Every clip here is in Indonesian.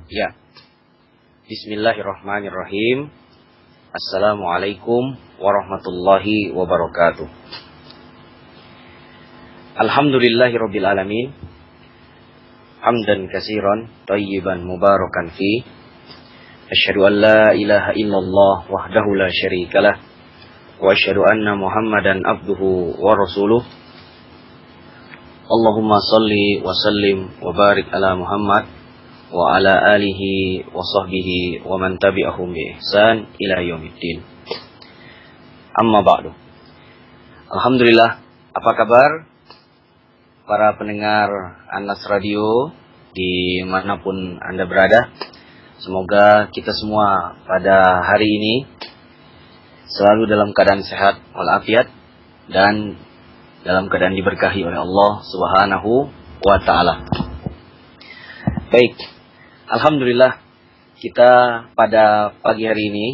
Ya, Bismillahirrahmanirrahim. Assalamualaikum warahmatullahi wabarakatuh. Alhamdulillahirabbil alamin. Hamdan katsiran thayyiban mubarakan fi. Asyhadu an la ilaha illallah wahdahu la syarikalah wa asyhadu anna Muhammadan abduhu wa rasuluh. Allahumma shalli wa sallim wa barik ala Muhammad wa ala alihi wa sahbihi wa man tabi'ahum bi ihsan ila yaumiddin. Amma ba'du. Alhamdulillah, apa kabar para pendengar Anas Radio dimanapun Anda berada? Semoga kita semua pada hari ini selalu dalam keadaan sehat walafiat dan dalam keadaan diberkahi oleh Allah Subhanahu wa ta'ala. Baik, alhamdulillah kita pada pagi hari ini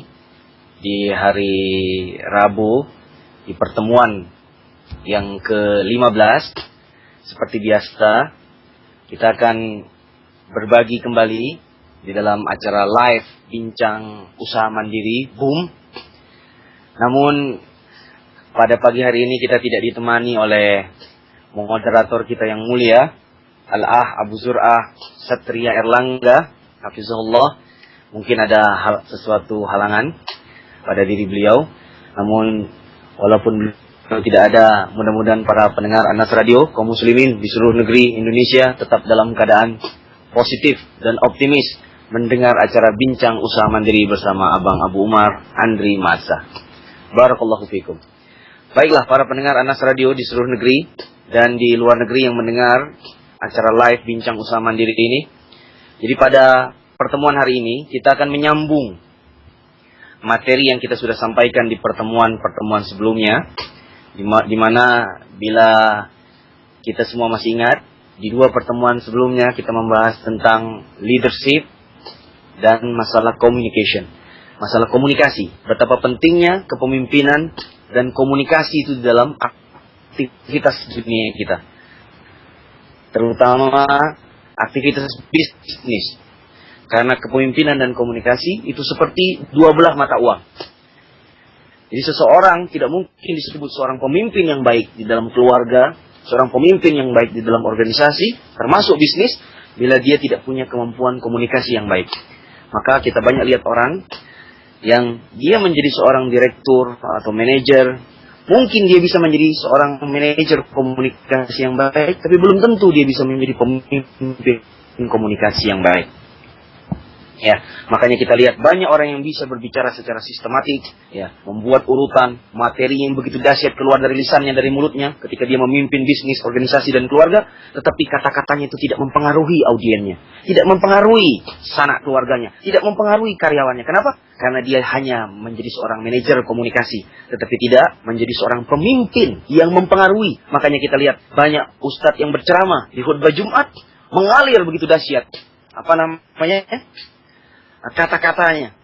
di hari Rabu di pertemuan yang ke-15 seperti biasa kita akan berbagi kembali di dalam acara live bincang usaha mandiri BUM. Namun pada pagi hari ini kita tidak ditemani oleh moderator kita yang mulia Al-Ah Abu Zur'ah Satria Erlangga hafizahullah. Mungkin ada sesuatu halangan pada diri beliau. Namun walaupun tidak ada, mudah-mudahan para pendengar Anas Radio kaum muslimin di seluruh negeri Indonesia tetap dalam keadaan positif dan optimis mendengar acara bincang usaha mandiri bersama Abang Abu Umar Andri Masa. Barakallahu fikum. Baiklah para pendengar Anas Radio di seluruh negeri dan di luar negeri yang mendengar acara live bincang usaha mandiri ini. Jadi pada pertemuan hari ini kita akan menyambung materi yang kita sudah sampaikan di pertemuan-pertemuan sebelumnya, di mana bila kita semua masih ingat di dua pertemuan sebelumnya kita membahas tentang leadership dan masalah communication, masalah komunikasi, betapa pentingnya kepemimpinan dan komunikasi itu di dalam aktivitas dunia kita, terutama aktivitas bisnis. Karena kepemimpinan dan komunikasi itu seperti dua belah mata uang. Jadi seseorang tidak mungkin disebut seorang pemimpin yang baik di dalam keluarga, seorang pemimpin yang baik di dalam organisasi, termasuk bisnis, bila dia tidak punya kemampuan komunikasi yang baik. Maka kita banyak lihat orang yang dia menjadi seorang direktur atau manajer, mungkin dia bisa menjadi seorang manajer komunikasi yang baik, tapi belum tentu dia bisa menjadi pemimpin komunikasi yang baik. Ya, makanya kita lihat banyak orang yang bisa berbicara secara sistematik, ya, membuat urutan materi yang begitu dahsyat keluar dari lisannya, dari mulutnya, ketika dia memimpin bisnis, organisasi dan keluarga, tetapi kata-katanya itu tidak mempengaruhi audiennya, tidak mempengaruhi sanak keluarganya, tidak mempengaruhi karyawannya. Kenapa? Karena dia hanya menjadi seorang manajer komunikasi, tetapi tidak menjadi seorang pemimpin yang mempengaruhi. Makanya kita lihat banyak ustadz yang berceramah di khutbah Jumat mengalir begitu dahsyat. Apa namanya? Kata-katanya,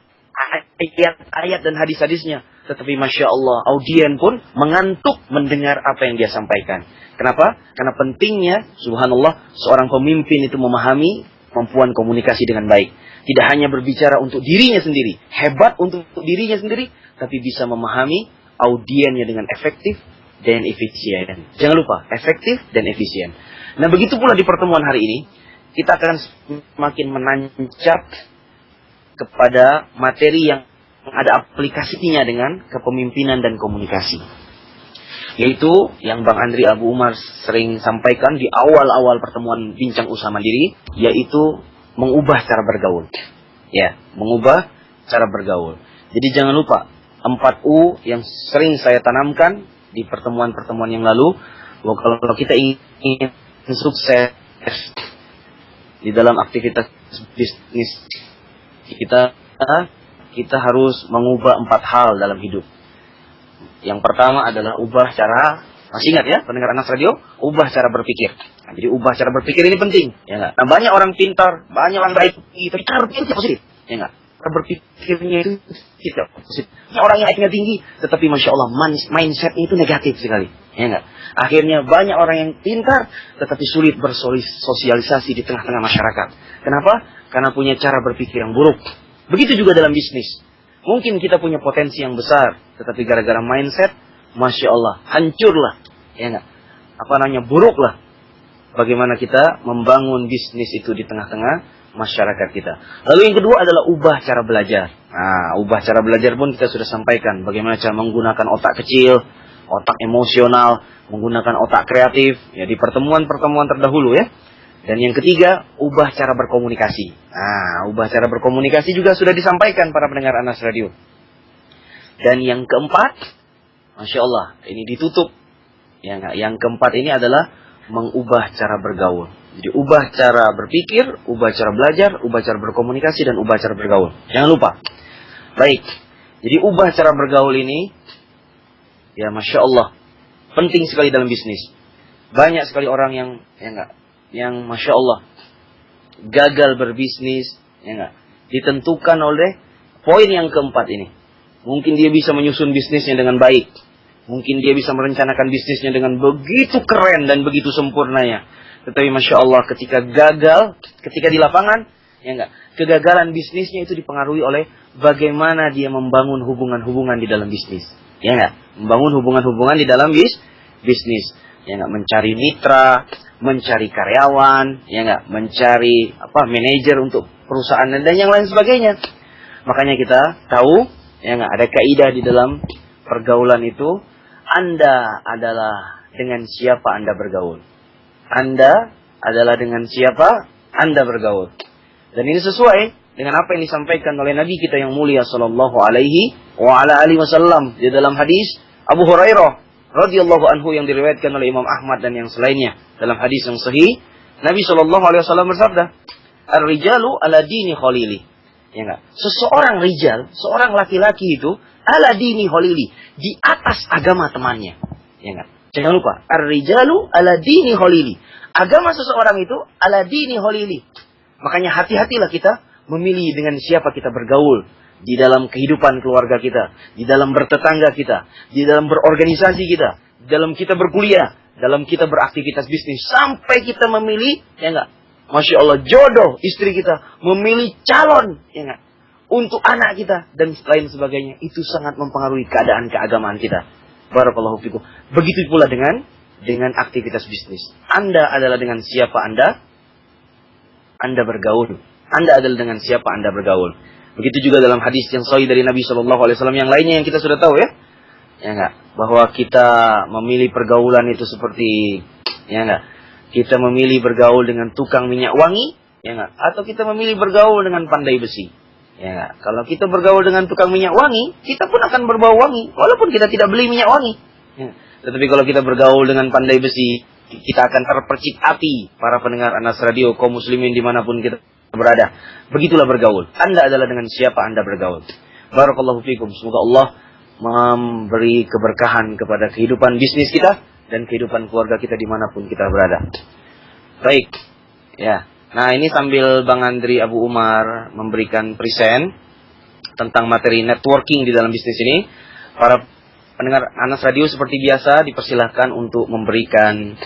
ayat-ayat dan hadis-hadisnya. Tetapi Masya Allah, audien pun mengantuk mendengar apa yang dia sampaikan. Kenapa? Karena pentingnya, subhanallah, seorang pemimpin itu memahami kemampuan komunikasi dengan baik. Tidak hanya berbicara untuk dirinya sendiri, hebat untuk dirinya sendiri, tapi bisa memahami audiennya dengan efektif dan efisien. Jangan lupa, efektif dan efisien. Nah begitu pula di pertemuan hari ini, kita akan semakin menancap kepada materi yang ada aplikasinya dengan kepemimpinan dan komunikasi. Yaitu yang Bang Andri Abu Umar sering sampaikan di awal-awal pertemuan bincang usaha mandiri, yaitu mengubah cara bergaul. Ya, mengubah cara bergaul. Jadi jangan lupa 4U yang sering saya tanamkan di pertemuan-pertemuan yang lalu, bahwa kalau kita ingin sukses di dalam aktivitas bisnis kita harus mengubah 4 hal dalam hidup. Yang pertama adalah ubah cara, masih ingat ya pendengar Anas Radio, ubah cara berpikir. Nah, jadi ubah cara berpikir ini penting, ya enggak? Nah, banyak orang pintar, banyak orang baik, tapi cara berpikir tidak positif, ya enggak? Cara berpikirnya itu tidak positif. Orang yang IQ-nya tinggi, tetapi Masya Allah mindset-nya itu negatif sekali, Ya enggak? Akhirnya banyak orang yang pintar tetapi sulit bersosialisasi di tengah-tengah masyarakat. Kenapa? Karena punya cara berpikir yang buruk. Begitu juga dalam bisnis. Mungkin kita punya potensi yang besar, tetapi gara-gara mindset, Masya Allah, hancurlah. Ya enggak? Buruklah. Bagaimana kita membangun bisnis itu di tengah-tengah masyarakat kita. Lalu yang kedua adalah ubah cara belajar. Nah, ubah cara belajar pun kita sudah sampaikan. Bagaimana cara menggunakan otak kecil, otak emosional, menggunakan otak kreatif. Ya, di pertemuan-pertemuan terdahulu ya. Dan yang ketiga, ubah cara berkomunikasi. Nah, ubah cara berkomunikasi juga sudah disampaikan para pendengar Anas Radio. Dan yang keempat, Masya Allah, ini ditutup. Ya, yang keempat ini adalah mengubah cara bergaul. Jadi ubah cara berpikir, ubah cara belajar, ubah cara berkomunikasi, dan ubah cara bergaul. Jangan lupa. Baik. Jadi ubah cara bergaul ini, ya Masya Allah, penting sekali dalam bisnis. Banyak sekali orang yang Masya Allah, gagal berbisnis, ditentukan oleh poin yang keempat ini. Mungkin dia bisa menyusun bisnisnya dengan baik. Mungkin dia bisa merencanakan bisnisnya dengan begitu keren dan begitu sempurnanya. Tetapi Masya Allah ketika gagal, ketika di lapangan, kegagalan bisnisnya itu dipengaruhi oleh bagaimana dia membangun hubungan-hubungan di dalam bisnis. Membangun hubungan-hubungan di dalam bisnis. Mencari mitra, mencari karyawan, mencari manajer untuk perusahaan dan yang lain sebagainya. Makanya kita tahu, ada kaidah di dalam pergaulan itu. Anda adalah dengan siapa Anda bergaul. Anda adalah dengan siapa Anda bergaul. Dan ini sesuai dengan apa yang disampaikan oleh Nabi kita yang mulia sallallahu alaihi wasallam di dalam hadis Abu Hurairah radhiyallahu anhu yang diriwayatkan oleh Imam Ahmad dan yang selainnya. Dalam hadis yang sahih, Nabi sallallahu alaihi wasallam bersabda, "Ar-rijalu ala dini khalili." Seseorang rijal, seorang laki-laki itu ala dini khalili, di atas agama temannya. Jangan lupa, ar-rijalu ala dini khalili. Agama seseorang itu ala dini khalili. Makanya hati-hatilah kita memilih dengan siapa kita bergaul di dalam kehidupan keluarga kita, di dalam bertetangga kita, di dalam berorganisasi kita, di dalam kita berkuliah, dalam kita beraktivitas bisnis, sampai kita memilih, Masya Allah, jodoh istri kita, memilih calon, untuk anak kita, dan lain sebagainya. Itu sangat mempengaruhi keadaan keagamaan kita. Barakallahu fikum. Begitu pula dengan aktivitas bisnis. Anda adalah dengan siapa Anda bergaul. Anda adalah dengan siapa Anda bergaul. Begitu juga dalam hadis yang sahih dari Nabi SAW yang lainnya yang kita sudah tahu ya. Bahwa kita memilih pergaulan itu seperti, kita memilih bergaul dengan tukang minyak wangi, atau kita memilih bergaul dengan pandai besi. Kalau kita bergaul dengan tukang minyak wangi, kita pun akan berbau wangi, walaupun kita tidak beli minyak wangi. Tetapi kalau kita bergaul dengan pandai besi, kita akan terpercik api. Para pendengar Anas Radio, kaum muslimin dimanapun kita berada. Begitulah bergaul. Anda adalah dengan siapa Anda bergaul. Barakallahu fikum. Semoga Allah memberi keberkahan kepada kehidupan bisnis kita dan kehidupan keluarga kita dimanapun kita berada. Baik. Nah ini sambil Bang Andri Abu Umar memberikan present tentang materi networking di dalam bisnis ini, para pendengar Anas Radio seperti biasa dipersilahkan untuk memberikan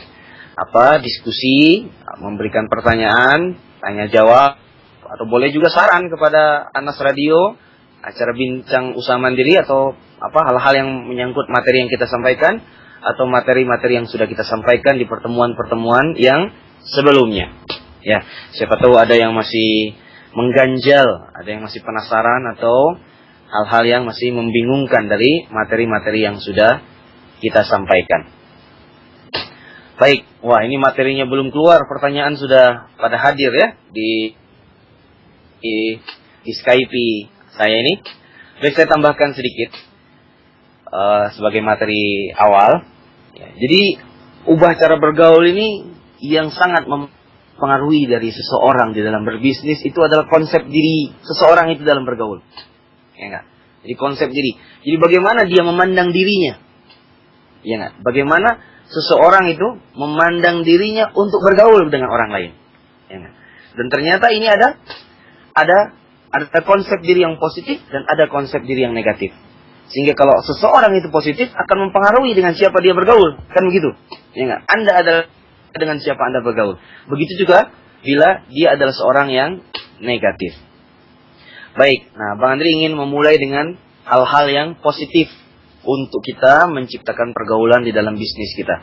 diskusi, memberikan pertanyaan, tanya jawab, atau boleh juga saran kepada Anas Radio, acara bincang usaha mandiri, atau hal-hal yang menyangkut materi yang kita sampaikan, atau materi-materi yang sudah kita sampaikan di pertemuan-pertemuan yang sebelumnya. Siapa tahu ada yang masih mengganjal, ada yang masih penasaran, atau hal-hal yang masih membingungkan dari materi-materi yang sudah kita sampaikan. Baik, ini materinya belum keluar, pertanyaan sudah pada hadir ya di Skype saya ini. Baik, saya tambahkan sedikit sebagai materi awal. Jadi ubah cara bergaul ini yang sangat mempengaruhi dari seseorang di dalam berbisnis itu adalah konsep diri seseorang itu dalam bergaul. Jadi konsep diri. Jadi bagaimana dia memandang dirinya. Bagaimana seseorang itu memandang dirinya untuk bergaul dengan orang lain. Dan ternyata ini ada konsep diri yang positif dan ada konsep diri yang negatif. Sehingga kalau seseorang itu positif akan mempengaruhi dengan siapa dia bergaul, kan begitu? Ya enggak? Anda adalah dengan siapa Anda bergaul. Begitu juga bila dia adalah seorang yang negatif. Baik, nah Bang Andri ingin memulai dengan hal-hal yang positif untuk kita menciptakan pergaulan di dalam bisnis kita.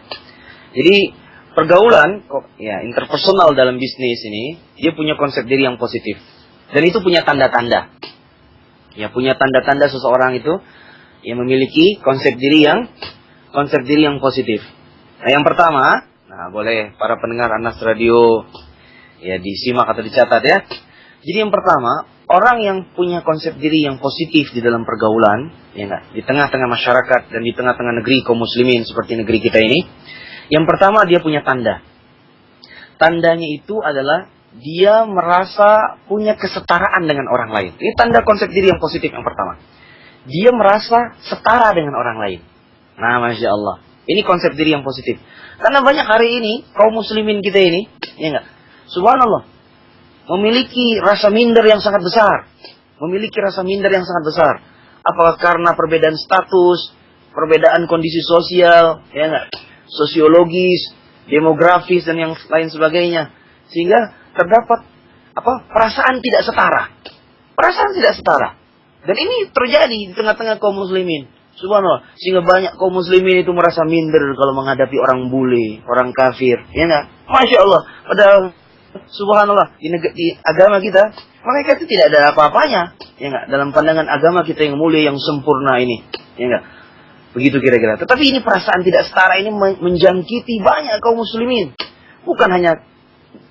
Jadi pergaulan, ya interpersonal dalam bisnis ini, dia punya konsep diri yang positif. Dan itu punya tanda-tanda. Ya, punya tanda-tanda seseorang itu yang memiliki konsep diri yang positif. Nah, yang pertama, nah boleh para pendengar Anas Radio ya disimak atau dicatat ya. Jadi yang pertama, orang yang punya konsep diri yang positif di dalam pergaulan, ya enggak, di tengah-tengah masyarakat dan di tengah-tengah negeri kaum muslimin seperti negeri kita ini, yang pertama dia punya tanda. Tandanya itu adalah dia merasa punya kesetaraan dengan orang lain. Ini tanda konsep diri yang positif yang pertama. Dia merasa setara dengan orang lain. Nah, Masya Allah. Ini konsep diri yang positif. Karena banyak hari ini, kaum muslimin kita ini, ya enggak, subhanallah, memiliki rasa minder yang sangat besar. Memiliki rasa minder yang sangat besar. Apakah karena perbedaan status, perbedaan kondisi sosial, ya enggak, sosiologis, demografis, dan yang lain sebagainya. Sehingga terdapat perasaan tidak setara. Perasaan tidak setara. Dan ini terjadi di tengah-tengah kaum muslimin. Subhanallah. Sehingga banyak kaum muslimin itu merasa minder kalau menghadapi orang bule, orang kafir. Ya enggak? Masya Allah. Padahal subhanallah, di agama kita, mereka itu tidak ada apa-apanya. Ya enggak? Dalam pandangan agama kita yang mulia, yang sempurna ini. Ya enggak? Begitu kira-kira. Tetapi ini perasaan tidak setara ini menjangkiti banyak kaum muslimin. Bukan hanya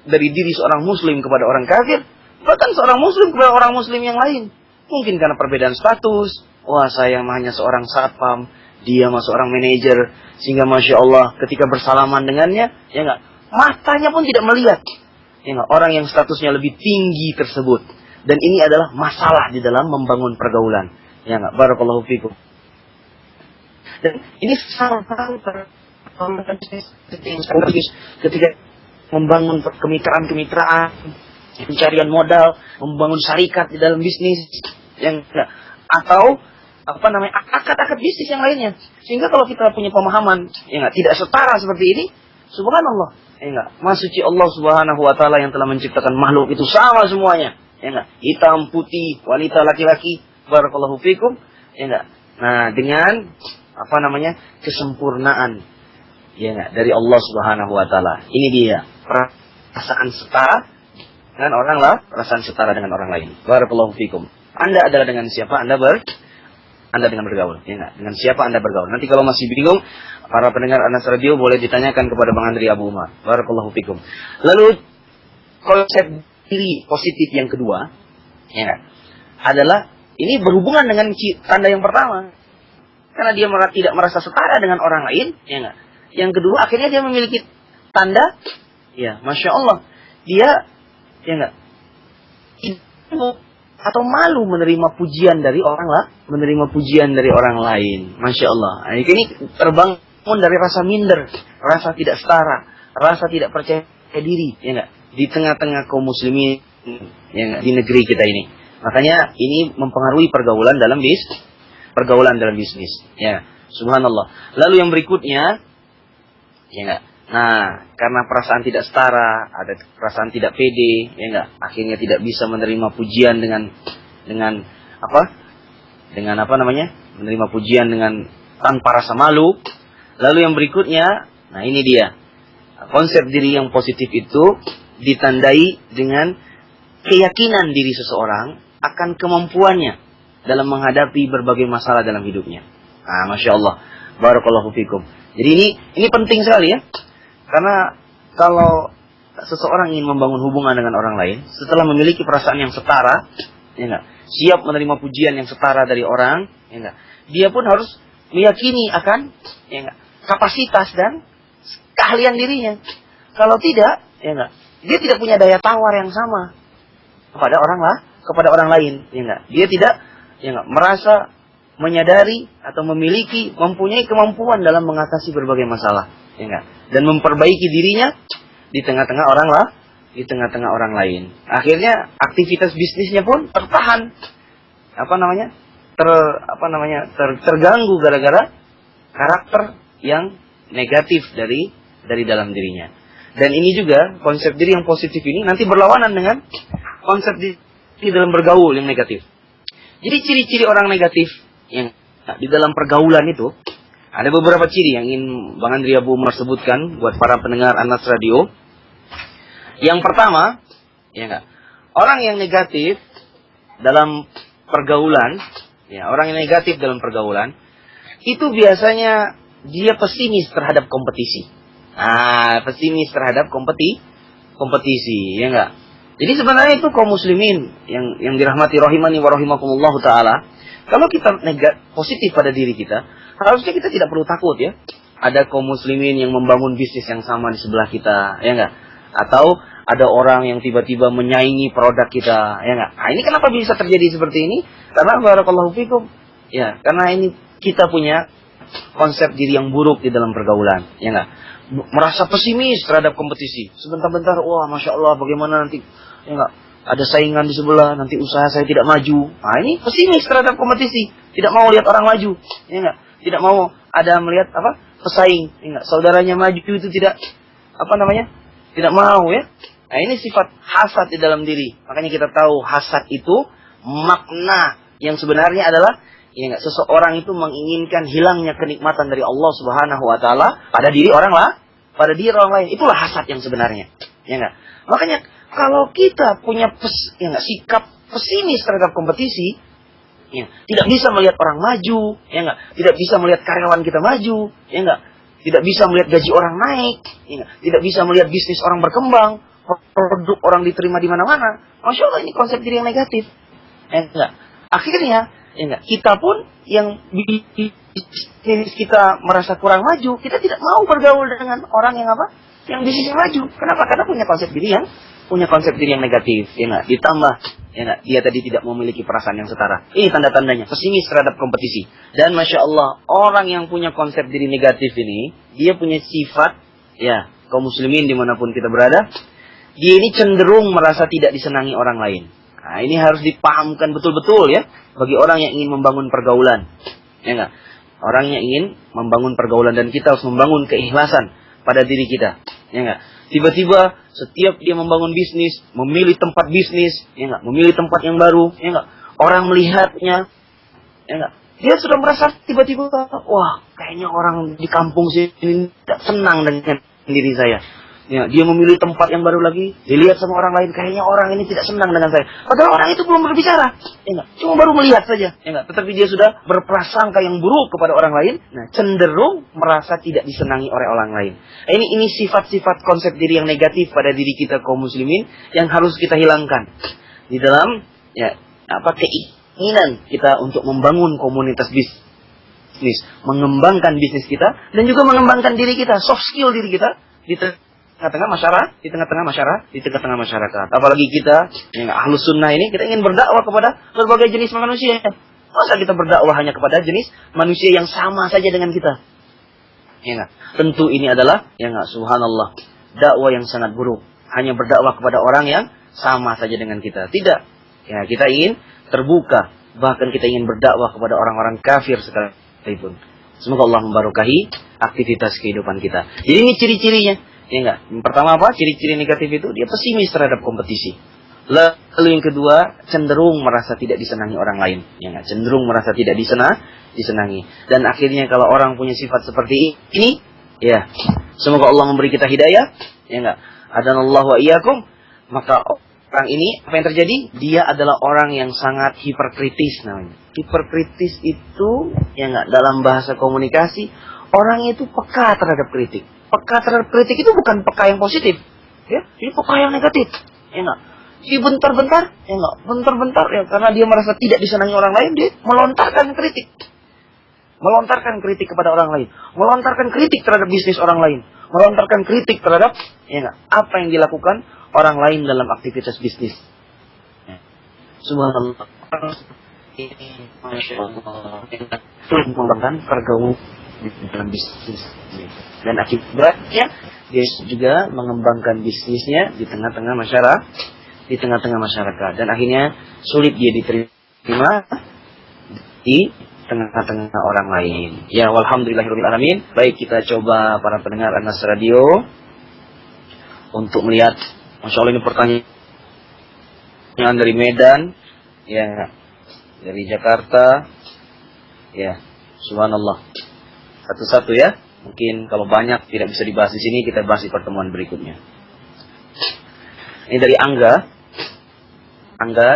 dari diri seorang muslim kepada orang kafir, bahkan seorang muslim kepada orang muslim yang lain. Mungkin karena perbedaan status. Wah, saya hanya seorang satpam, dia mah seorang manajer, sehingga Masya Allah ketika bersalaman dengannya, ya enggak, matanya pun tidak melihat, ya enggak, orang yang statusnya lebih tinggi tersebut. Dan ini adalah masalah di dalam membangun pergaulan, ya enggak. Barakallahu fikum. Dan ini sangat ketika membangun kemitraan, pencarian modal, membangun syarikat di dalam bisnis yang atau akad-akad bisnis yang lainnya. Sehingga kalau kita punya pemahaman ya enggak, tidak setara seperti ini, subhanallah, ya enggak, Maha suci Allah Subhanahu wa taala yang telah menciptakan makhluk itu sama semuanya, ya enggak, hitam, putih, wanita, laki-laki, barakallahu fikum, ya enggak. Nah, dengan kesempurnaan, ya enggak, dari Allah Subhanahu wa taala. Ini dia perasaan setara dengan orang lah, perasaan setara dengan orang lain. Barakallahu fikum. Anda adalah dengan siapa Anda dengan bergaul, ya enggak? Dengan siapa Anda bergaul? Nanti kalau masih bingung, para pendengar Anas Radio boleh ditanyakan kepada Bang Andri Abu Umar. Barakallahu fikum. Lalu konsep diri positif yang kedua, ya enggak, adalah ini berhubungan dengan tanda yang pertama. Karena dia tidak merasa setara dengan orang lain, ya enggak? Yang kedua, akhirnya dia memiliki tanda, ya, Masya Allah, dia, ya enggak, atau malu menerima pujian dari orang lain, Masya Allah. Nah, ini terbangun dari rasa minder, rasa tidak setara, rasa tidak percaya diri, ya enggak, di tengah-tengah kaum muslimin, ya enggak, di negeri kita ini. Makanya ini mempengaruhi pergaulan dalam bisnis, ya, subhanallah. Lalu yang berikutnya, ya enggak, nah, karena perasaan tidak setara, ada perasaan tidak pede, ya enggak, akhirnya tidak bisa menerima pujian menerima pujian dengan tanpa rasa malu. Lalu yang berikutnya, nah ini dia, konsep diri yang positif itu ditandai dengan keyakinan diri seseorang akan kemampuannya dalam menghadapi berbagai masalah dalam hidupnya. Nah, Masya Allah, barakallahu fikum. Jadi ini penting sekali ya. Karena kalau seseorang ingin membangun hubungan dengan orang lain, setelah memiliki perasaan yang setara, ya enggak, siap menerima pujian yang setara dari orang, ya enggak, dia pun harus meyakini akan, ya enggak, kapasitas dan keahlian dirinya. Kalau tidak, ya enggak, dia tidak punya daya tawar yang sama kepada orang lain, ya enggak. Dia tidak, ya enggak, merasa menyadari atau mempunyai kemampuan dalam mengatasi berbagai masalah, ya enggak, dan memperbaiki dirinya di tengah-tengah orang lain. Akhirnya aktivitas bisnisnya pun tertahan, terganggu gara-gara karakter yang negatif dari dalam dirinya. Dan ini juga konsep diri yang positif ini nanti berlawanan dengan konsep diri dalam bergaul yang negatif. Jadi ciri-ciri orang negatif yang di dalam pergaulan itu ada beberapa ciri yang ingin Bang Andri Abu Umar sebutkan buat para pendengar Anas Radio. Yang pertama, orang yang negatif dalam pergaulan, orang yang negatif dalam pergaulan itu biasanya dia pesimis terhadap kompetisi. Pesimis terhadap kompetisi, ya enggak? Jadi sebenarnya itu kaum muslimin yang dirahmati rahimani wa rahimakumullah taala, kalau kita positif pada diri kita, harusnya kita tidak perlu takut ya. Ada kaum muslimin yang membangun bisnis yang sama di sebelah kita, ya enggak? Atau ada orang yang tiba-tiba menyaingi produk kita, ya enggak? Ini kenapa bisa terjadi seperti ini? Karena barakallahu fikum, karena ini kita punya konsep diri yang buruk di dalam pergaulan, ya enggak? Merasa pesimis terhadap kompetisi. Sebentar-bentar, wah masya Allah, bagaimana nanti, ya enggak? Ada saingan di sebelah, nanti usaha saya tidak maju. Ini pesimis terhadap kompetisi, tidak mau lihat orang maju, ya enggak? Tidak mau ada melihat pesaing, ya enggak? Saudaranya maju itu tidak tidak mau ya. Ini sifat hasad di dalam diri. Makanya kita tahu hasad itu makna yang sebenarnya adalah seseorang itu menginginkan hilangnya kenikmatan dari Allah Subhanahu wa taala pada diri orang lain. Itulah hasad yang sebenarnya. Ya enggak? Makanya kalau kita punya sikap pesimis terhadap kompetisi, tidak bisa melihat orang maju, ya enggak? Tidak bisa melihat karyawan kita maju, ya enggak? Tidak bisa melihat gaji orang naik, ya enggak? Tidak bisa melihat bisnis orang berkembang, produk orang diterima di mana-mana. Masya Allah, ini konsep diri yang negatif. Ya enggak? Akhirnya kita pun yang bisnis kita merasa kurang maju, kita tidak mau bergaul dengan orang yang bisnisnya maju. Kenapa? Karena punya konsep diri yang negatif, ya enggak? Ditambah, dia tadi tidak memiliki perasaan yang setara. Ini tanda-tandanya pesimis terhadap kompetisi. Dan masya Allah, orang yang punya konsep diri negatif ini, dia punya sifat, kaum muslimin dimanapun kita berada, dia ini cenderung merasa tidak disenangi orang lain. Ini harus dipahamkan betul-betul ya, bagi orang yang ingin membangun pergaulan. Ya enggak? Orang yang ingin membangun pergaulan, dan kita harus membangun keikhlasan pada diri kita. Ya enggak? Tiba-tiba setiap dia membangun bisnis, memilih tempat bisnis, ya enggak? Memilih tempat yang baru, ya enggak? Orang melihatnya, ya enggak? Dia sudah merasa tiba-tiba, wah, kayaknya orang di kampung sini tidak senang dengan diri saya. Ya, dia memilih tempat yang baru lagi, dilihat sama orang lain, kayaknya orang ini tidak senang dengan saya. Padahal orang itu belum berbicara, cuma baru melihat saja, tetapi dia sudah berprasangka yang buruk kepada orang lain. Cenderung merasa tidak disenangi oleh orang lain. Ini sifat-sifat konsep diri yang negatif pada diri kita kaum muslimin yang harus kita hilangkan di dalam keinginan kita untuk membangun komunitas bisnis, mengembangkan bisnis kita, dan juga mengembangkan diri kita, soft skill diri kita di tengah-tengah masyarakat. Apalagi kita yang ahlus sunnah ini, kita ingin berdakwah kepada berbagai jenis manusia. Masa kita berdakwah hanya kepada jenis manusia yang sama saja dengan kita? Tentu ini adalah subhanallah, dakwah yang sangat buruk. Hanya berdakwah kepada orang yang sama saja dengan kita. Tidak. Kita ingin terbuka, bahkan kita ingin berdakwah kepada orang-orang kafir sekalipun. Semoga Allah memberkahi aktivitas kehidupan kita. Jadi ini ciri-cirinya. Yang pertama ciri-ciri negatif itu dia pesimis terhadap kompetisi. Lalu yang kedua, cenderung merasa tidak disenangi orang lain. Cenderung merasa tidak disenangi. Dan akhirnya kalau orang punya sifat seperti ini, semoga Allah memberi kita hidayah. Adanallahu wa iyyakum. Maka orang ini apa yang terjadi? Dia adalah orang yang sangat hiperkritis namanya. Hiperkritis itu dalam bahasa komunikasi, orang itu peka terhadap kritik. Peka terhadap kritik itu bukan peka yang positif, ini peka yang negatif, Jadi bentar-bentar, karena dia merasa tidak disenangi orang lain, dia melontarkan kritik kepada orang lain, melontarkan kritik terhadap bisnis orang lain, melontarkan kritik terhadap apa yang dilakukan orang lain dalam aktivitas bisnis. Subhanallah, masya Allah, mengembangkan pergaulan dalam bisnis. Dan akibatnya dia juga mengembangkan bisnisnya di tengah-tengah masyarakat, dan akhirnya sulit dia diterima di tengah-tengah orang lain. Ya, walhamdulillahirabbil alamin. Baik, kita coba para pendengar Anas Radio untuk melihat, Masya Allah ini pertanyaan dari Medan, ya, dari Jakarta, ya, subhanallah. Satu-satu ya. Mungkin kalau banyak tidak bisa dibahas di sini, kita bahas di pertemuan berikutnya. Ini dari Angga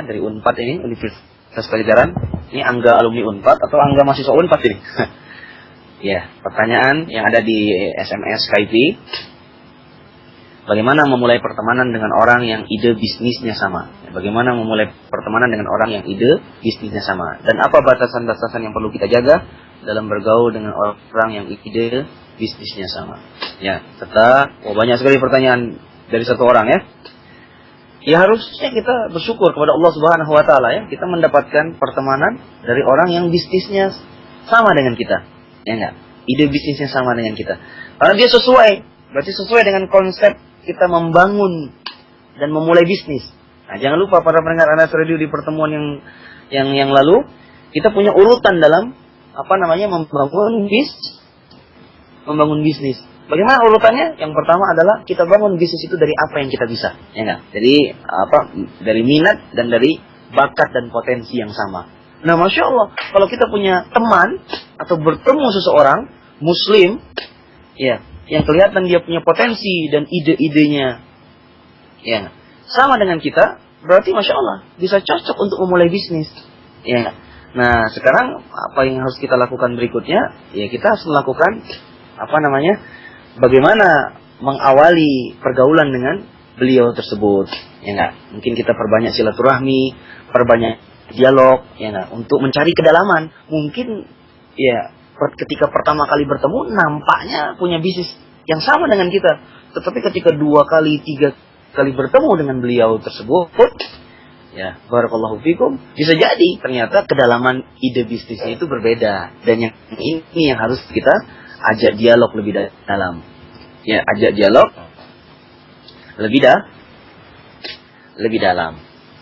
dari Unpad ini, Universitas Pajajaran. Ini Angga alumni Unpad atau Angga mahasiswa Unpad ini? Ya, pertanyaan yang ada di SMS Skype. Bagaimana memulai pertemanan dengan orang yang ide bisnisnya sama? Bagaimana memulai pertemanan dengan orang yang ide bisnisnya sama? Dan apa batasan-batasan yang perlu kita jaga dalam bergaul dengan orang yang ide bisnisnya sama? Ya, banyak sekali pertanyaan dari satu orang ya. Ya harusnya kita bersyukur kepada Allah Subhanahu wa taala ya, kita mendapatkan pertemanan dari orang yang bisnisnya sama dengan kita. Ya enggak? Ide bisnisnya sama dengan kita. Karena dia berarti sesuai dengan konsep kita membangun dan memulai bisnis. Nah, jangan lupa para pendengar Anas Radio di pertemuan yang lalu, kita punya urutan dalam membangun bisnis. Bagaimana urutannya? Yang pertama adalah kita bangun bisnis itu dari apa yang kita bisa, ya enggak? Jadi dari minat dan dari bakat dan potensi yang sama. Nah, Masya Allah, kalau kita punya teman atau bertemu seseorang Muslim, ya, yang kelihatan dia punya potensi dan ide-idenya, ya, sama dengan kita, berarti Masya Allah bisa cocok untuk memulai bisnis, ya. Nah, sekarang apa yang harus kita lakukan berikutnya? Ya, kita harus melakukan bagaimana mengawali pergaulan dengan beliau tersebut, ya enggak? Mungkin kita perbanyak silaturahmi, perbanyak dialog, ya enggak? Untuk mencari kedalaman. Mungkin ya ketika pertama kali bertemu nampaknya punya bisnis yang sama dengan kita, tetapi ketika 2 kali, 3 kali bertemu dengan beliau tersebut, ya, barakallahu fikum, bisa jadi ternyata kedalaman ide bisnisnya itu berbeda. Dan yang ini yang harus kita ajak dialog lebih dalam. Ya, ajak dialog lebih dalam.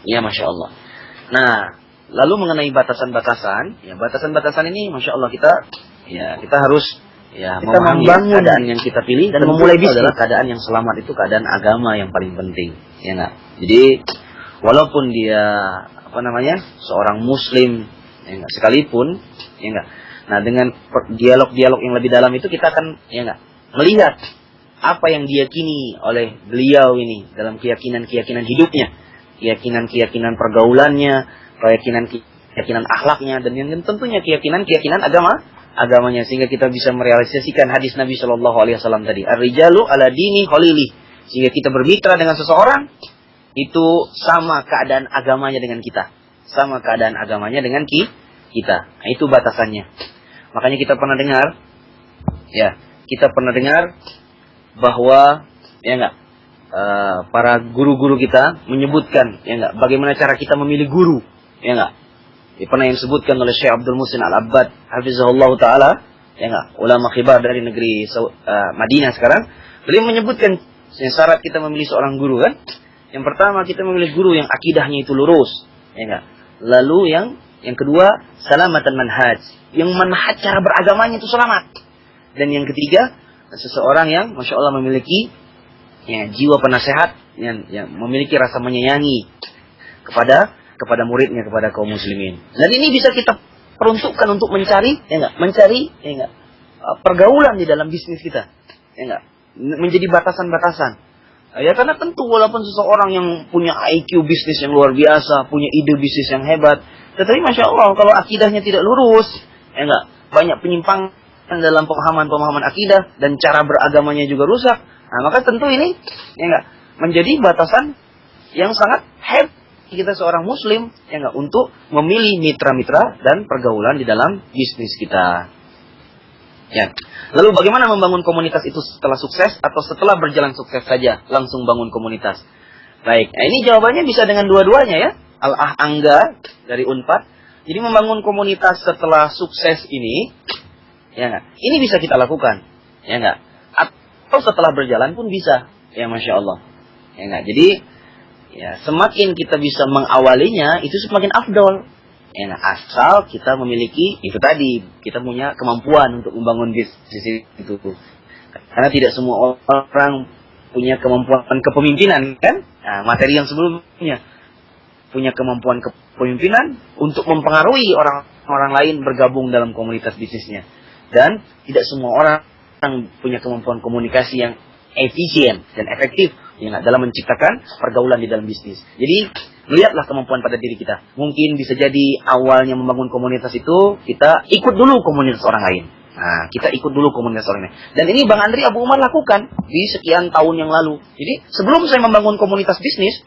Ya, Masya Allah. Nah, lalu mengenai batasan-batasan, ya, batasan-batasan ini Masya Allah kita harus memahami keadaan yang kita pilih dan memulai bisnis adalah keadaan yang selamat, itu keadaan agama yang paling penting, ya enggak? Jadi walaupun dia seorang muslim, ya enggak, sekalipun, ya enggak. Nah, dengan dialog-dialog yang lebih dalam itu kita akan, ya enggak, melihat apa yang diyakini oleh beliau ini dalam keyakinan-keyakinan hidupnya, keyakinan-keyakinan pergaulannya, keyakinan akhlaknya, dan yang tentunya keyakinan agamanya, sehingga kita bisa merealisasikan hadis Nabi Shallallahu Alaihi Wasallam tadi, ar-rijalu ala dini khalili, sehingga kita bermitra dengan seseorang itu sama keadaan agamanya dengan kita, Nah, itu batasannya. Makanya kita pernah dengar bahwa, ya enggak, para guru-guru kita menyebutkan, ya enggak, bagaimana cara kita memilih guru, ya enggak. Pernah yang disebutkan oleh Syekh Abdul Muhsin Al-Abbad hafizahullah taala, ya enggak, ulama khibar dari negeri Madinah sekarang. Beliau menyebutkan syarat kita memilih seorang guru kan. Yang pertama, kita memilih guru yang akidahnya itu lurus, ya enggak. Lalu yang kedua, salamatan manhaj, yang manhaj cara beragamanya itu selamat. Dan yang ketiga, seseorang yang Masya Allah memiliki, ya, jiwa penasehat, yang memiliki rasa menyayangi kepada muridnya, kepada kaum muslimin. Dan ini bisa kita peruntukkan untuk mencari pergaulan di dalam bisnis kita, ya enggak, menjadi batasan-batasan. Ya, karena tentu walaupun seseorang yang punya IQ bisnis yang luar biasa, punya ide bisnis yang hebat, tetapi Masya Allah kalau akidahnya tidak lurus, ya enggak, banyak penyimpangan dalam pemahaman akidah dan cara beragamanya juga rusak. Nah, maka tentu ini, ya enggak, menjadi batasan yang sangat hebat kita seorang muslim, ya enggak, untuk memilih mitra-mitra dan pergaulan di dalam bisnis kita. Ya. Lalu bagaimana membangun komunitas itu setelah sukses atau setelah berjalan sukses saja langsung bangun komunitas? Baik, nah ini jawabannya bisa dengan dua-duanya ya. Angga dari Unpad. Jadi membangun komunitas setelah sukses ini, ya enggak, ini bisa kita lakukan, ya enggak. Atau setelah berjalan pun bisa, ya Masya Allah, ya enggak. Jadi ya semakin kita bisa mengawalinya itu semakin afdol, Ya, nah, asal kita memiliki itu tadi, kita punya kemampuan untuk membangun bisnis itu. Karena tidak semua orang punya kemampuan kepemimpinan, kan? Nah, materi yang sebelumnya punya kemampuan kepemimpinan untuk mempengaruhi orang lain bergabung dalam komunitas bisnisnya. Dan tidak semua orang punya kemampuan komunikasi yang efisien dan efektif ya, dalam menciptakan pergaulan di dalam bisnis. Jadi lihatlah kemampuan pada diri kita. Mungkin bisa jadi awalnya membangun komunitas itu kita ikut dulu komunitas orang lain. Nah, kita ikut dulu komunitas orang lain. Dan ini Bang Andri Abu Umar lakukan di sekian tahun yang lalu. Jadi sebelum saya membangun komunitas bisnis,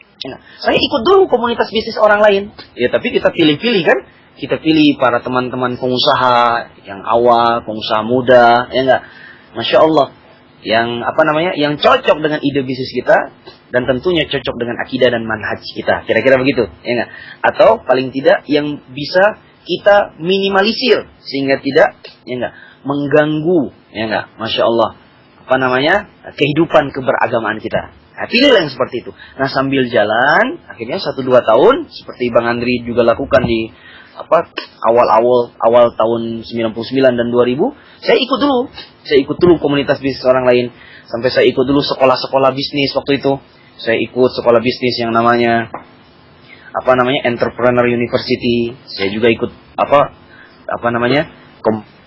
saya ikut dulu komunitas bisnis orang lain. Ya, tapi kita pilih-pilih kan. Kita pilih para teman-teman pengusaha yang awal, pengusaha muda, ya enggak? Masya Allah. Yang cocok dengan ide bisnis kita dan tentunya cocok dengan akidah dan manhaj kita. Kira-kira begitu, ya enggak? Atau paling tidak yang bisa kita minimalisir sehingga tidak ya enggak mengganggu, ya enggak? Masya Allah. Kehidupan keberagamaan kita. Nah, pilihlah yang seperti itu. Nah, sambil jalan, akhirnya 1-2 tahun seperti Bang Andri juga lakukan di awal tahun 99 dan 2000, saya ikut dulu komunitas bisnis orang lain, sampai saya ikut dulu sekolah-sekolah bisnis waktu itu. Saya ikut sekolah bisnis yang namanya Entrepreneur University. Saya juga ikut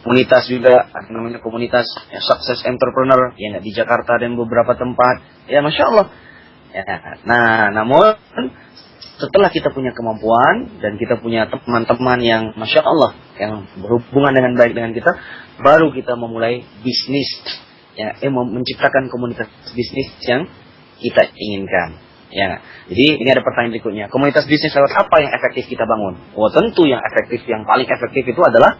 komunitas juga komunitas Success Entrepreneur yang di Jakarta dan beberapa tempat. Ya, Masya Allah. Ya, nah, namun setelah kita punya kemampuan dan kita punya teman-teman yang Masya Allah yang berhubungan dengan baik dengan kita, baru kita memulai bisnis, ya, menciptakan komunitas bisnis yang kita inginkan. Ya, jadi ini ada pertanyaan berikutnya. Komunitas bisnis lewat apa yang efektif kita bangun? Oh, tentu yang paling efektif itu adalah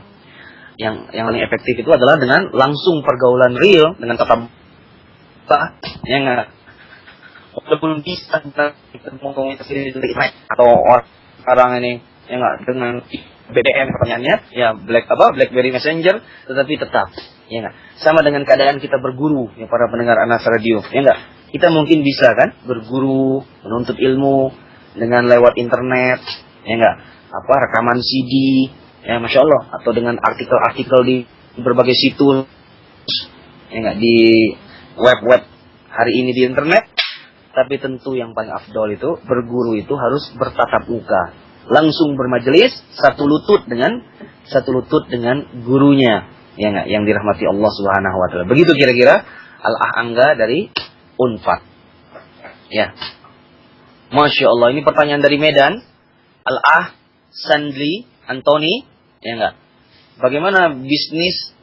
paling efektif itu adalah dengan langsung pergaulan real dengan tatap muka, ya enggak? Walaupun bisa kita komunitas ini atau orang ini ya enggak dengan BBM pertanyaannya ya BlackBerry Messenger, tetapi tetap ya enggak sama dengan keadaan kita berguru ya para pendengar Anas Radio ya enggak, kita mungkin bisa kan berguru menuntut ilmu dengan lewat internet ya enggak rekaman CD ya Masya Allah, atau dengan artikel-artikel di berbagai situs ya enggak, di web hari ini di internet. Tapi tentu yang paling afdol itu berguru itu harus bertatap muka, langsung bermajelis satu lutut dengan gurunya, ya enggak, yang dirahmati Allah Subhanahu wa taala. Begitu kira-kira Al-Ah Angga dari Unpad. Ya. Masya Allah, ini pertanyaan dari Medan. Al-Ah Sandli Antoni, ya enggak. Bagaimana bisnis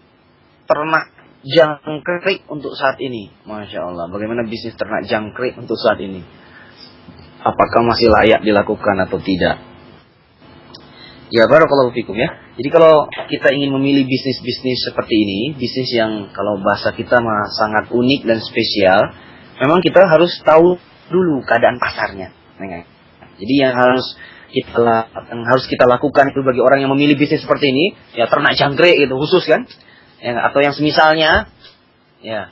ternak jangkrik untuk saat ini? Masya Allah, bagaimana bisnis ternak jangkrik untuk saat ini? Apakah masih layak dilakukan atau tidak? Ya, barakallahu fikum ya. Jadi kalau kita ingin memilih bisnis-bisnis seperti ini, bisnis yang kalau bahasa kita mah sangat unik dan spesial, memang kita harus tahu dulu keadaan pasarnya. Jadi yang harus kita lakukan itu bagi orang yang memilih bisnis seperti ini, ya ternak jangkrik itu khusus kan? Ya, atau yang semisalnya, ya.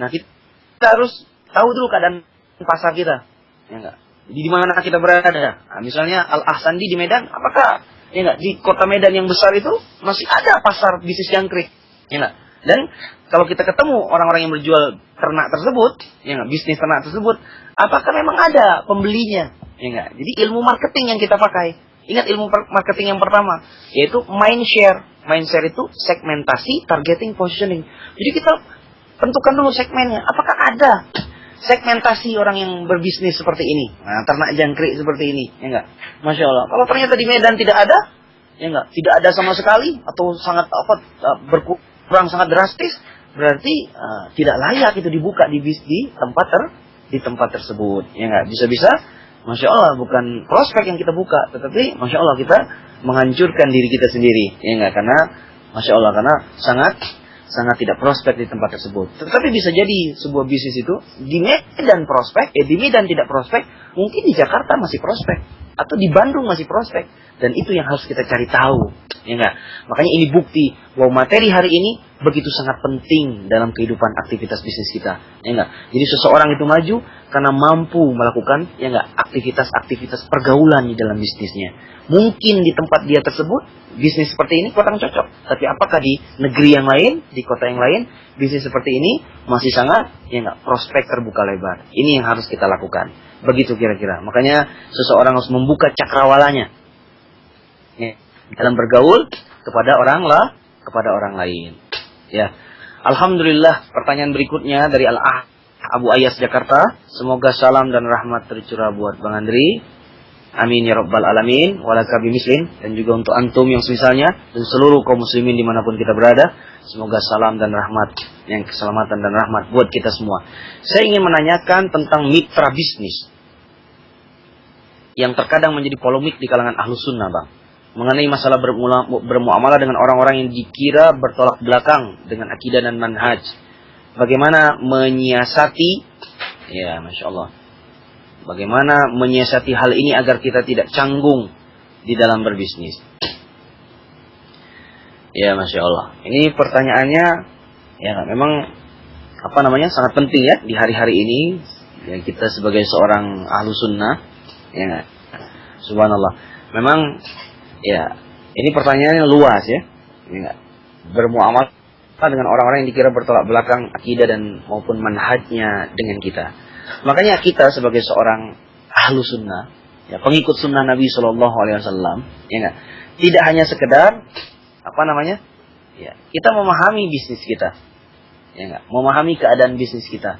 Nah, kita harus tahu dulu keadaan pasar kita, ya enggak. Jadi di mana kita berada. Nah, misalnya Al-Ah Sandi di Medan, apakah ya enggak di kota Medan yang besar itu masih ada pasar bisnis jangkrik, ya enggak. Dan kalau kita ketemu orang-orang yang berjual ternak tersebut, ya enggak, bisnis ternak tersebut, apakah memang ada pembelinya, ya enggak. Jadi ilmu marketing yang kita pakai. Ingat ilmu marketing yang pertama, yaitu mind share. Mind share itu segmentasi, targeting, positioning. Jadi kita tentukan dulu segmennya. Apakah ada segmentasi orang yang berbisnis seperti ini? Nah, ternak jangkrik seperti ini, ya enggak? Masya Allah. Kalau ternyata di Medan tidak ada, ya enggak? Tidak ada sama sekali atau sangat berkurang sangat drastis, berarti tidak layak itu dibuka di tempat tersebut, ya enggak? Bisa-bisa Masya Allah bukan prospek yang kita buka, tetapi Masya Allah kita menghancurkan diri kita sendiri, ya enggak? Karena Masya Allah, karena sangat tidak prospek di tempat tersebut. Tetapi bisa jadi sebuah bisnis itu di Medan prospek, di Medan tidak prospek, mungkin di Jakarta masih prospek, atau di Bandung masih prospek, dan itu yang harus kita cari tahu. ya enggak? Makanya ini bukti bahwa materi hari ini begitu sangat penting dalam kehidupan aktivitas bisnis kita, ya enggak? Jadi seseorang itu maju karena mampu melakukan, ya enggak, aktivitas-aktivitas pergaulan di dalam bisnisnya. Mungkin di tempat dia tersebut bisnis seperti ini kurang cocok, tapi apakah di negeri yang lain, di kota yang lain, bisnis seperti ini masih sangat, ya enggak, prospek terbuka lebar. Ini yang harus kita lakukan. Begitu kira-kira. Makanya seseorang harus membuka cakrawalanya, ya, dalam bergaul kepada orang lain. Ya, alhamdulillah. Pertanyaan berikutnya dari Abu Ayas Jakarta. Semoga salam dan rahmat tercurah buat Bang Andri. Amin ya rabbal alamin. Walaka bimislim. Dan juga untuk antum yang semisalnya dan seluruh kaum muslimin dimanapun kita berada. Semoga salam dan rahmat, yang keselamatan dan rahmat buat kita semua. Saya ingin menanyakan tentang mitra bisnis yang terkadang menjadi polemik di kalangan ahlus sunnah, Bang. Mengenai masalah bermuamalah dengan orang-orang yang dikira bertolak belakang dengan akidah dan manhaj. Bagaimana menyiasati, ya Masya Allah, bagaimana menyiasati hal ini agar kita tidak canggung di dalam berbisnis. Ya Masya Allah. Ini pertanyaannya, ya memang sangat penting ya di hari-hari ini. Ya, kita sebagai seorang ahlu sunnah, ya subhanallah. Memang ya, ini pertanyaannya luas ya. Bermuamalah dengan orang-orang yang dikira bertolak belakang akidah dan maupun manhajnya dengan kita. Makanya kita sebagai seorang ahlu sunnah, ya, pengikut sunnah Nabi Shallallahu Alaihi Wasallam, ya tidak hanya sekedar ya, kita memahami bisnis kita, ya memahami keadaan bisnis kita.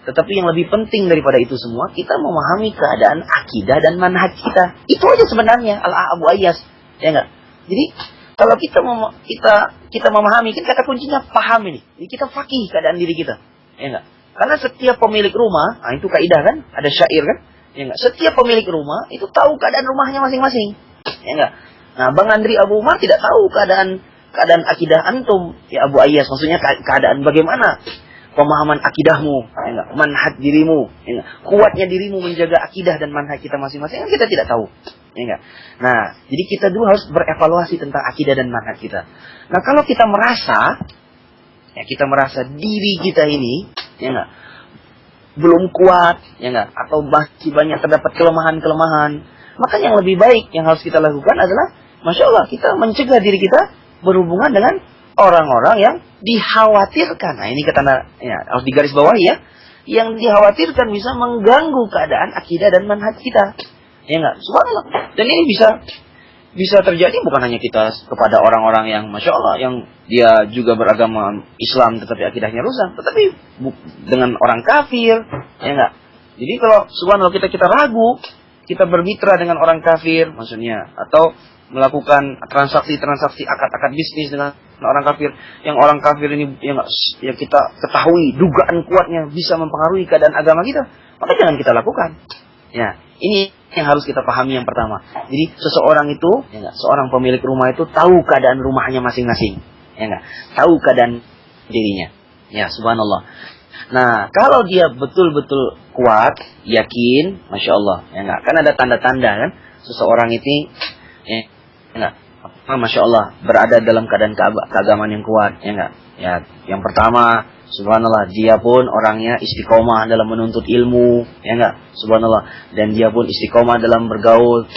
Tetapi yang lebih penting daripada itu semua, kita memahami keadaan akidah dan manhaj kita. Itu aja sebenarnya Abu Ayas. Ya enggak? Jadi kalau kita memahami, kan kata kuncinya paham ini. Jadi kita faqih keadaan diri kita. Ya enggak? Karena setiap pemilik rumah, itu kaidah kan, ada syair kan? Ya enggak? Setiap pemilik rumah itu tahu keadaan rumahnya masing-masing. Ya enggak? Nah, Bang Andri Abu Umar tidak tahu keadaan akidah antum, ya Abu Ayas, maksudnya keadaan bagaimana pemahaman akidahmu, ya enggak? Manhaj dirimu, ya enggak? Kuatnya dirimu menjaga akidah dan manhaj kita masing-masing, kan kita tidak tahu. Ya enggak? Nah, jadi kita dulu harus berevaluasi tentang akidah dan manhaj kita. Nah, kalau kita merasa diri kita ini, ya enggak, belum kuat, ya enggak, atau masih banyak terdapat kelemahan-kelemahan, maka yang lebih baik yang harus kita lakukan adalah, Masya Allah, kita mencegah diri kita berhubungan dengan orang-orang yang dikhawatirkan. Nah, ini harus digarisbawahi ya, yang dikhawatirkan bisa mengganggu keadaan akidah dan manhaj kita. Ya enggak? Subhanallah. Dan ini bisa terjadi bukan hanya kita kepada orang-orang yang Masya Allah, yang dia juga beragama Islam tetapi akidahnya rusak, tetapi dengan orang kafir, ya enggak? Jadi kalau subhanallah kita ragu, kita bermitra dengan orang kafir, maksudnya, atau melakukan transaksi-transaksi akad-akad bisnis dengan orang kafir, yang orang kafir ini yang kita ketahui dugaan kuatnya bisa mempengaruhi keadaan agama kita, maka jangan kita lakukan. Ya, ini yang harus kita pahami yang pertama. Jadi seseorang itu, ya enggak, seorang pemilik rumah itu tahu keadaan rumahnya masing-masing, ya enggak, tahu keadaan dirinya. Ya, subhanallah. Nah, kalau dia betul-betul kuat, yakin, Masya Allah, ya enggak, kan ada tanda-tanda kan, seseorang itu, ya enggak, Masya Allah, berada dalam keadaan keagamaan yang kuat, ya enggak. Ya, yang pertama, subhanallah, dia pun orangnya istiqomah dalam menuntut ilmu, ya enggak, subhanallah, dan dia pun istiqomah dalam bergaul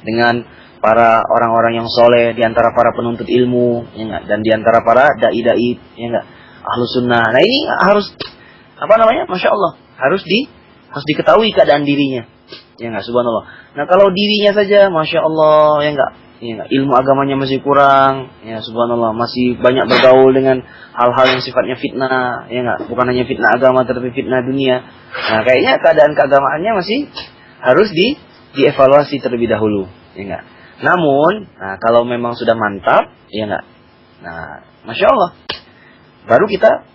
dengan para orang-orang yang soleh di antara para penuntut ilmu, ya enggak, dan di antara para dai-dai, ya enggak, ahlu sunnah. Nah, ini harus Masya Allah, harus diketahui keadaan dirinya, ya enggak, subhanallah. Nah, kalau dirinya saja, Masya Allah, ya enggak, ilmu agamanya masih kurang, ya subhanallah, masih banyak bergaul dengan hal-hal yang sifatnya fitnah, ya enggak, bukan hanya fitnah agama tetapi fitnah dunia. Nah, kayaknya keadaan keagamaannya masih harus dievaluasi terlebih dahulu, ya enggak. Namun, nah, kalau memang sudah mantap, ya enggak, nah, Masya Allah, baru kita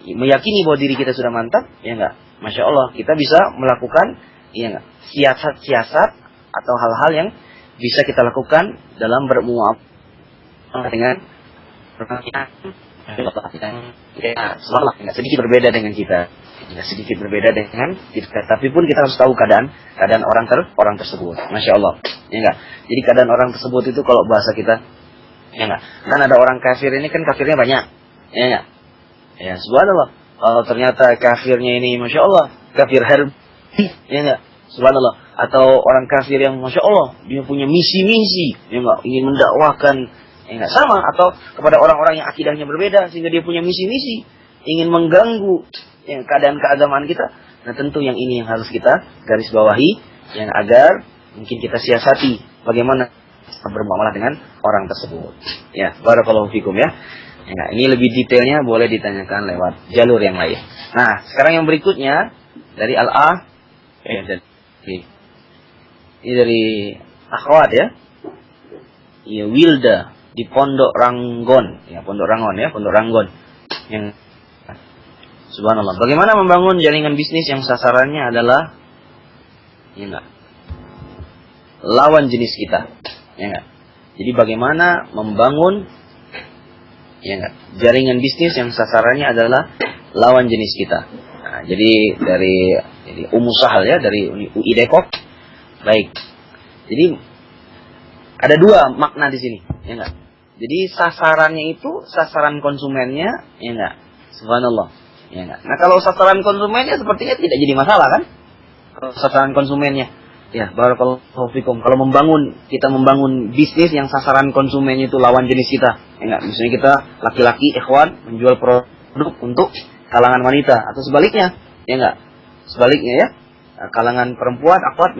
meyakini bahwa diri kita sudah mantap, ya enggak, Masya Allah, kita bisa melakukan, ya enggak, siasat-siasat atau hal-hal yang bisa kita lakukan dalam bermuamalah dengan sedikit berbeda dengan kita, sedikit berbeda dengan kita, tapi pun kita harus tahu keadaan orang tersebut, Masya Allah, ya enggak. Jadi keadaan orang tersebut itu kalau bahasa kita, Ya enggak? Kan ada orang kafir ini kan kafirnya banyak. Ya enggak? Ya subhanallah. Kalau ternyata kafirnya ini Masya Allah, kafir harbi, ya enggak? Subhanallah. Atau orang kafir yang Masya Allah, dia punya misi-misi, ya enggak? Ingin mendakwahkan, ya enggak? Sama. Atau kepada orang-orang yang akidahnya berbeda, sehingga dia punya misi-misi, ingin mengganggu ya, keadaan keagamaan kita. Nah tentu yang ini yang harus kita garis bawahi, yang agar mungkin kita siasati bagaimana bermuamalah dengan orang tersebut. Ya, barakallahu fikum ya. Ya, ini lebih detailnya boleh ditanyakan lewat jalur yang lain. Nah, sekarang yang berikutnya dari Al-A, ini dari akhwat ya. Ya, Wilda di Pondok Ranggon, ya Pondok Rangon ya, Pondok Ranggon. Yang subhanallah, bagaimana membangun jaringan bisnis yang sasarannya adalah ya enggak, lawan jenis kita, ya enggak. Jadi bagaimana membangun ya enggak, jaringan bisnis yang sasarannya adalah lawan jenis kita. Nah, jadi dari Ummu Sahal ya, dari UI Depok. Baik. Jadi ada dua makna di sini, ya enggak. Jadi sasarannya itu sasaran konsumennya, ya enggak. Subhanallah. Ya enggak. Nah, kalau sasaran konsumennya sepertinya tidak jadi masalah kan? Kalau sasaran konsumennya, ya barakallahu fikum. Kalau kita membangun bisnis yang sasaran konsumennya itu lawan jenis kita, ya enggak. Misalnya kita laki-laki ikhwan menjual produk untuk kalangan wanita atau sebaliknya, ya enggak. Sebaliknya ya, kalangan perempuan akhwat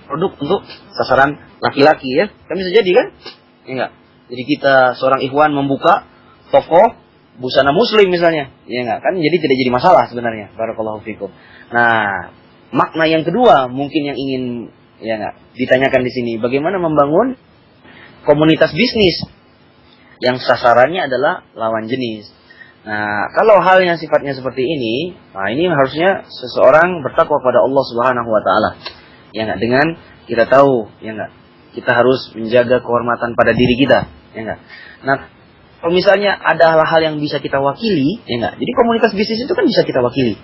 produk untuk sasaran laki-laki ya. Kan bisa jadi kan? Ya enggak. Jadi kita seorang ikhwan membuka toko busana muslim misalnya, ya enggak, kan jadi tidak jadi masalah sebenarnya. Barakallahu fikum. Nah, makna yang kedua mungkin yang ingin ya enggak ditanyakan di sini, bagaimana membangun komunitas bisnis yang sasarannya adalah lawan jenis. Nah, kalau hal yang sifatnya seperti ini, nah ini harusnya seseorang bertakwa pada Allah Subhanahu wa taala. Ya enggak, dengan kita tahu, ya enggak, kita harus menjaga kehormatan pada diri kita, ya enggak. Nah, kalau misalnya ada hal-hal yang bisa kita wakili, ya enggak. Jadi komunitas bisnis itu kan bisa kita wakili,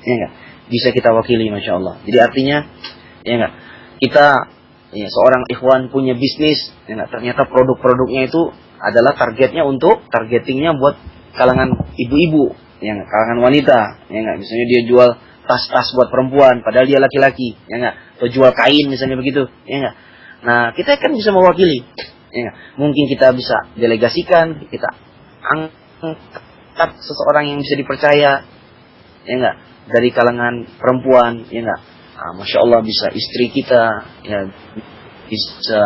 ya enggak. Bisa kita wakili, Masya Allah. Jadi artinya, ya enggak, kita ya, seorang ikhwan punya bisnis, ya enggak, ternyata produk-produknya itu adalah targetingnya buat kalangan ibu-ibu, ya enggak, kalangan wanita, ya enggak. Misalnya dia jual tas-tas buat perempuan, padahal dia laki-laki, ya enggak. Atau jual kain misalnya begitu, ya enggak. Nah, kita kan bisa mewakili. Ya, mungkin kita bisa delegasikan, kita angkat seseorang yang bisa dipercaya, ya enggak, dari kalangan perempuan, ya enggak. Nah, Masya Allah bisa istri kita, ya bisa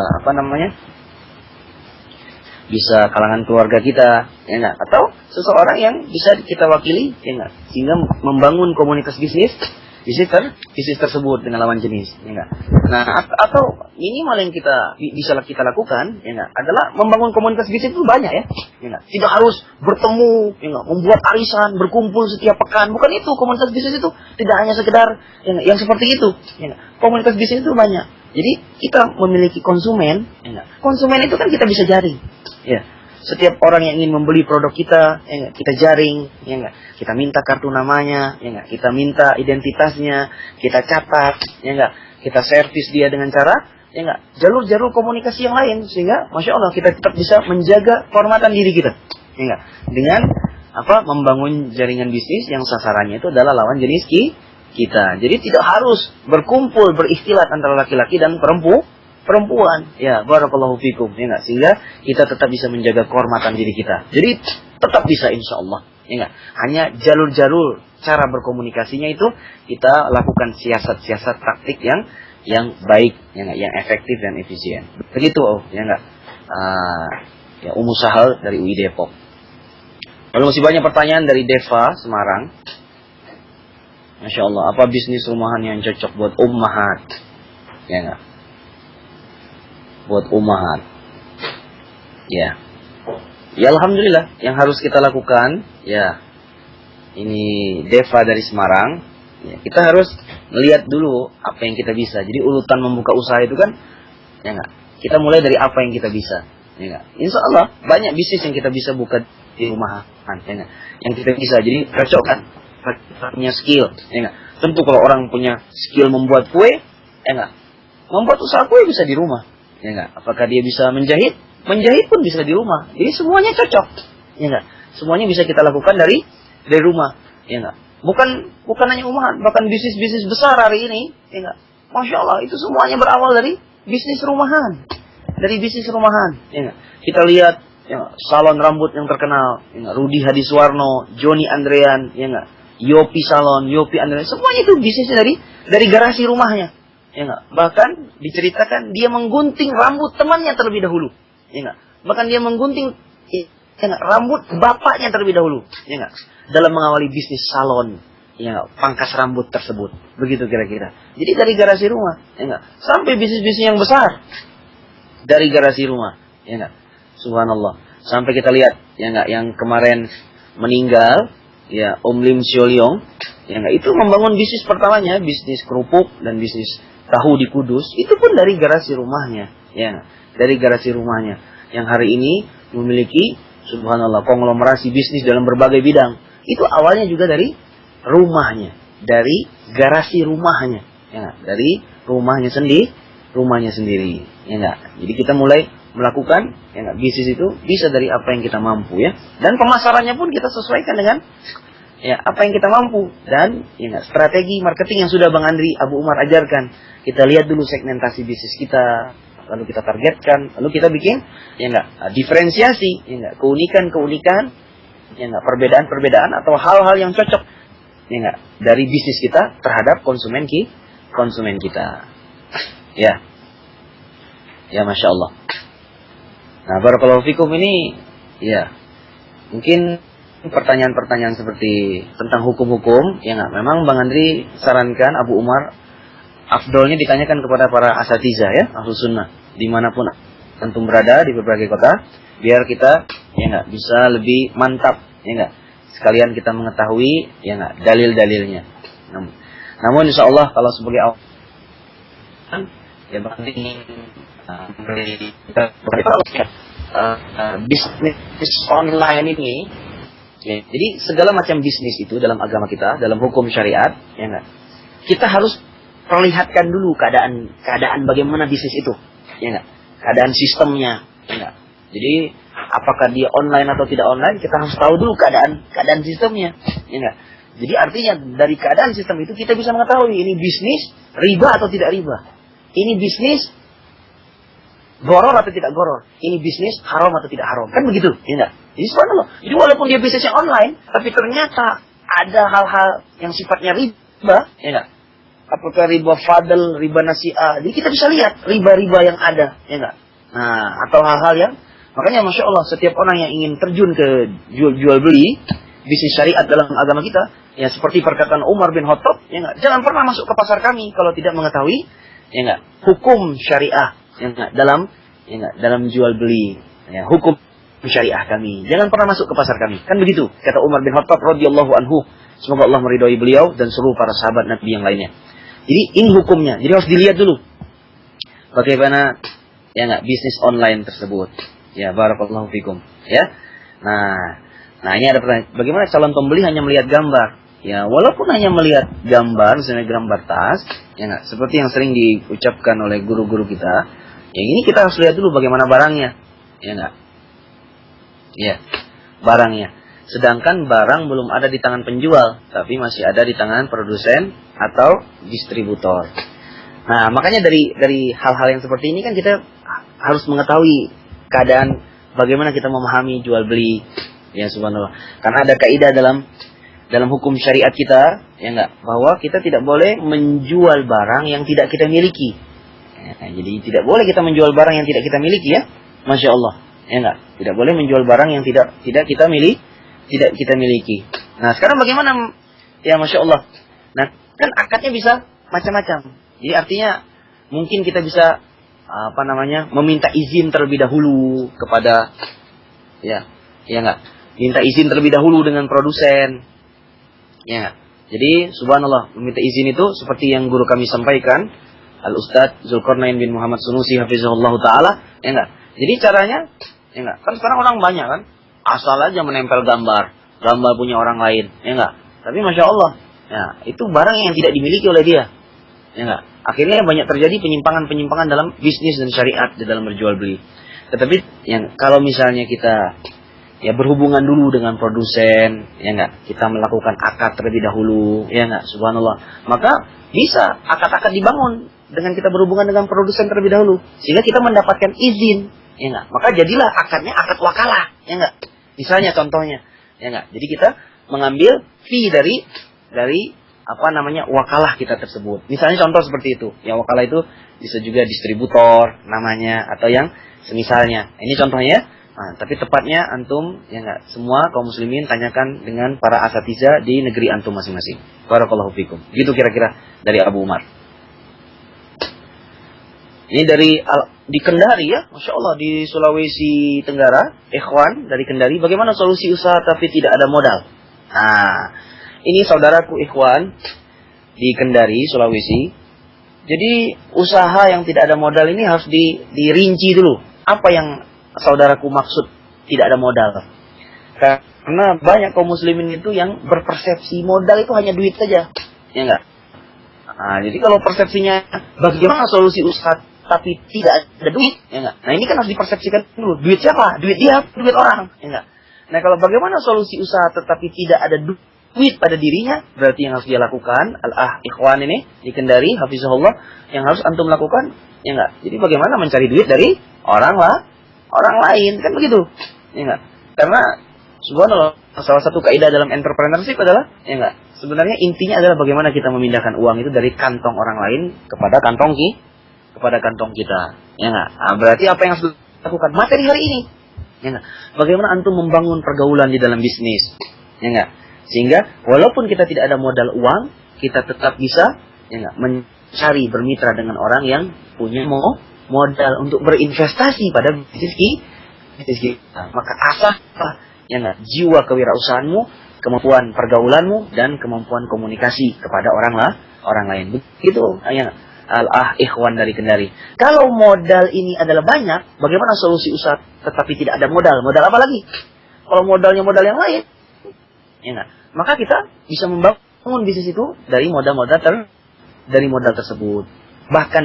bisa kalangan keluarga kita, ya enggak, atau seseorang yang bisa kita wakili, ya enggak, sehingga membangun komunitas bisnis tersebut dengan lawan jenis, ya enggak. Nah, atau minimal yang bisa kita lakukan, ya enggak, adalah membangun komunitas bisnis itu banyak ya enggak. Tidak harus bertemu, ya enggak, membuat arisan, berkumpul setiap pekan. Bukan itu komunitas bisnis itu, tidak hanya sekedar ya enggak, yang seperti itu, ya enggak. Komunitas bisnis itu banyak. Jadi kita memiliki konsumen, ya enggak. Konsumen itu kan kita bisa jaring, ya. Setiap orang yang ingin membeli produk kita, ya enggak, kita jaring, ya enggak, kita minta kartu namanya, ya enggak, kita minta identitasnya, kita catat, ya enggak, kita servis dia dengan cara, ya enggak, jalur-jalur komunikasi yang lain, sehingga Masya Allah kita tetap bisa menjaga kehormatan diri kita, ya enggak, dengan membangun jaringan bisnis yang sasarannya itu adalah lawan jenis kita. Jadi tidak harus berkumpul berikhtilat antara laki-laki dan perempuan, ya barakallahu fikum, ya enggak, sehingga kita tetap bisa menjaga kehormatan diri kita. Jadi tetap bisa insya Allah, ya enggak. Hanya jalur-jalur cara berkomunikasinya itu kita lakukan siasat-siasat taktik yang baik, ya enggak, yang efektif dan efisien. Begitu, ya enggak. Ya Ummu Sahal dari UI Depok. Lalu masih banyak pertanyaan dari Deva Semarang. Masya Allah, apa bisnis rumahan yang cocok buat ummahat? Ya enggak. Buat ummahat. Ya. Ya alhamdulillah, yang harus kita lakukan, ya. Ini Deva dari Semarang. Ya, kita harus melihat dulu apa yang kita bisa. Jadi urutan membuka usaha itu kan, ya enggak. Kita mulai dari apa yang kita bisa, ya enggak. Insya Allah banyak bisnis yang kita bisa buka di rumahan, ya enggak. Yang kita bisa. Jadi cocok kan? Punya skill, ya enggak. Tentu kalau orang punya skill membuat kue, ya enggak. Membuat usaha kue bisa di rumah. Ya enggak? Apakah dia bisa menjahit? Menjahit pun bisa di rumah. Jadi semuanya cocok. Ya enggak? Semuanya bisa kita lakukan dari rumah. Ya enggak? Bukan hanya umat, bahkan bisnis-bisnis besar hari ini, ya enggak? Masya Allah, itu semuanya berawal dari bisnis rumahan. Dari bisnis rumahan, ya enggak? Kita lihat ya, salon rambut yang terkenal, ya enggak? Rudi Hadiswarno, Joni Andrean, ya enggak? Yopi Salon, Yopi Andrean, semuanya itu bisnisnya dari garasi rumahnya. Ya enggak? Bahkan diceritakan dia menggunting rambut temannya terlebih dahulu. Ya enggak? Bahkan dia menggunting ya enggak, rambut bapaknya terlebih dahulu. Ya enggak? Dalam mengawali bisnis salon, ya enggak, pangkas rambut tersebut. Begitu kira-kira. Jadi dari garasi rumah, ya enggak? Sampai bisnis-bisnis yang besar dari garasi rumah, ya enggak? Subhanallah. Sampai kita lihat, ya enggak, yang kemarin meninggal, ya, Om Lim Sio-leong, ya enggak, itu membangun bisnis pertamanya, bisnis kerupuk dan bisnis tahu di Kudus, itu pun dari garasi rumahnya, ya enggak? Dari garasi rumahnya. Yang hari ini memiliki, subhanallah, konglomerasi bisnis dalam berbagai bidang. Itu awalnya juga dari rumahnya, dari garasi rumahnya, ya enggak? Dari rumahnya sendiri, ya enggak? Jadi kita mulai melakukan, ya enggak, bisnis itu bisa dari apa yang kita mampu, ya. Dan pemasarannya pun kita sesuaikan dengan ya apa yang kita mampu, dan ya enggak, strategi marketing yang sudah Bang Andri Abu Umar ajarkan. Kita lihat dulu segmentasi bisnis kita, lalu kita targetkan, lalu kita bikin ya enggak, diferensiasi, ya enggak, keunikan-keunikan, ya enggak, perbedaan-perbedaan atau hal-hal yang cocok, ya enggak, dari bisnis kita terhadap konsumen kita. Ya. Ya, Masya Allah. Nah, barakallahu fikum ini, ya, mungkin pertanyaan-pertanyaan seperti tentang hukum-hukum, ya enggak, memang Bang Andri sarankan Abu Umar, afdolnya ditanyakan kepada para asatizah, ya, ahlu sunnah, dimanapun antum berada, di berbagai kota, biar kita, ya enggak, bisa lebih mantap, ya enggak, sekalian kita mengetahui, ya enggak, dalil-dalilnya. Namun insya Allah, kalau sebagai awal, ya Bang Andri bisnis online ini, ya, jadi segala macam bisnis itu dalam agama kita, dalam hukum syariat, ya enggak, kita harus perlihatkan dulu keadaan bagaimana bisnis itu, ya enggak, keadaan sistemnya, ya enggak. Jadi apakah dia online atau tidak online, kita harus tahu dulu keadaan sistemnya, ya enggak. Jadi artinya dari keadaan sistem itu kita bisa mengetahui ini bisnis riba atau tidak riba, ini bisnis goror atau tidak goror, ini bisnis haram atau tidak haram, kan begitu, ya enggak? Jadi subhanallah. Jadi walaupun dia bisnisnya online, tapi ternyata ada hal-hal yang sifatnya riba, ya enggak? Apakah riba fadl, riba nasi'ah? Jadi kita bisa lihat riba-riba yang ada, ya enggak? Nah, atau hal-hal yang, makanya Masya Allah, setiap orang yang ingin terjun ke jual beli bisnis syariat dalam agama kita, ya seperti perkataan Umar bin Khattab, ya enggak? Jangan pernah masuk ke pasar kami kalau tidak mengetahui, ya enggak, hukum syariah, ya enggak, dalam jual beli, ya, hukum syariah kami. Jangan pernah masuk ke pasar kami. Kan begitu kata Umar bin Khattab radhiyallahu anhu. Semoga Allah meridhai beliau dan seluruh para sahabat Nabi yang lainnya. Jadi ini hukumnya. Jadi harus dilihat dulu bagaimana, ya enggak, bisnis online tersebut. Ya, barakallahu fikum. Ya. Nah ini ada pertanyaan. Bagaimana calon pembeli hanya melihat gambar? Ya, walaupun hanya melihat gambar, misalnya gambar tas, ya enggak, seperti yang sering diucapkan oleh guru-guru kita, yang ini kita harus lihat dulu bagaimana barangnya, ya enggak? Ya, barangnya. Sedangkan barang belum ada di tangan penjual, tapi masih ada di tangan produsen atau distributor. Nah, makanya dari hal-hal yang seperti ini kan kita harus mengetahui keadaan bagaimana kita memahami jual beli, ya subhanallah. Karena ada kaidah dalam hukum syariat kita, ya enggak, bahwa kita tidak boleh menjual barang yang tidak kita miliki. Ya, jadi tidak boleh kita menjual barang yang tidak kita miliki, ya, Masya Allah, ya enggak, tidak boleh menjual barang yang tidak kita miliki. Nah sekarang bagaimana, ya Masya Allah. Nah kan akadnya bisa macam-macam. Jadi artinya mungkin kita bisa meminta izin terlebih dahulu kepada, ya enggak, minta izin terlebih dahulu dengan produsen, ya. Jadi subhanallah, meminta izin itu seperti yang guru kami sampaikan, Al-Ustadz Zulkarnain bin Muhammad Sunusi hafizahullah ta'ala, ya enggak. Jadi caranya, ya enggak, kan sekarang orang banyak kan, asal aja menempel gambar punya orang lain, ya enggak. Tapi Masya Allah, ya, itu barang yang tidak dimiliki oleh dia, ya enggak. Akhirnya banyak terjadi penyimpangan dalam bisnis dan syariat di dalam berjual beli. Tetapi yang kalau misalnya kita ya berhubungan dulu dengan produsen, ya enggak, kita melakukan akad terlebih dahulu, ya enggak, subhanallah, maka bisa akad-akad dibangun dengan kita berhubungan dengan produsen terlebih dahulu, sehingga kita mendapatkan izin, ya enggak, maka jadilah akadnya akad wakalah, ya enggak, misalnya contohnya, ya enggak, jadi kita mengambil fee dari wakalah kita tersebut, misalnya contoh seperti itu, yang wakalah itu bisa juga distributor namanya atau yang semisalnya, ini contohnya. Nah, tapi tepatnya antum, ya enggak, semua kaum muslimin tanyakan dengan para asatiza di negeri antum masing-masing. Barakallahu fikum. Gitu kira-kira dari Abu Umar. Ini di Kendari ya, Masya Allah, di Sulawesi Tenggara, ikhwan dari Kendari, bagaimana solusi usaha tapi tidak ada modal? Nah, ini saudaraku ikhwan di Kendari, Sulawesi. Jadi usaha yang tidak ada modal ini harus dirinci dulu. Apa yang saudaraku maksud tidak ada modal? Karena banyak kaum muslimin itu yang berpersepsi modal itu hanya duit saja, ya enggak? Nah, jadi kalau persepsinya bagaimana solusi usaha tapi tidak ada duit, ya enggak? Nah, ini kan harus dipersepsikan dulu. Duit siapa? Duit dia, duit orang, ya enggak? Nah, kalau bagaimana solusi usaha tetapi tidak ada duit pada dirinya, berarti yang harus dia lakukan, ikhwan ini di Kendari, hafizahullah, yang harus antum lakukan, ya enggak? Jadi bagaimana mencari duit dari orang lain, kan begitu, ya enggak? Karena subhanallah, salah satu kaidah dalam entrepreneurship adalah, ya enggak, sebenarnya intinya adalah bagaimana kita memindahkan uang itu dari kantong orang lain kepada kantong kita, ya enggak? Nah, berarti apa yang harus dilakukan materi hari ini, ya enggak? Bagaimana antum membangun pergaulan di dalam bisnis, ya enggak? Sehingga walaupun kita tidak ada modal uang, kita tetap bisa, ya enggak, mencari bermitra dengan orang yang punya modal untuk berinvestasi pada bisnis kita. Maka asah, ya enggak, jiwa kewirausahaanmu, kemampuan pergaulanmu, dan kemampuan komunikasi kepada orang lain. Begitu, ya enggak? Ikhwan dari Kendari. Kalau modal ini adalah banyak, bagaimana solusi usaha tetapi tidak ada modal? Modal apa lagi? Kalau modalnya modal yang lain, ya enggak? Maka kita bisa membangun bisnis itu dari modal tersebut. Bahkan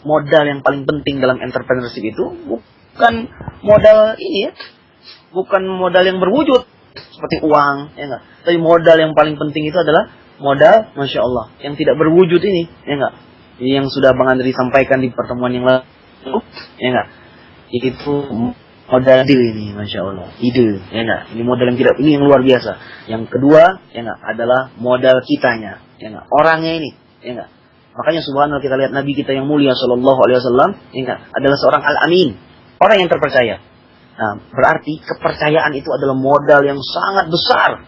modal yang paling penting dalam entrepreneurship itu bukan modal ini ya, bukan modal yang berwujud seperti uang, ya enggak. Tapi modal yang paling penting itu adalah modal, Masya Allah, yang tidak berwujud ini, ya enggak. Yang sudah Bang Andri sampaikan di pertemuan yang lalu, ya enggak. Itu modal ide ini, Masya Allah, ide, ya enggak. Ini modal ini yang luar biasa. Yang kedua, ya enggak, adalah modal kitanya, ya enggak. Orangnya ini, ya enggak. Makanya subhanallah kita lihat Nabi kita yang mulia Shallallahu Alaihi Wasallam, ya enggak, adalah seorang al-amin, orang yang terpercaya. Nah, berarti kepercayaan itu adalah modal yang sangat besar,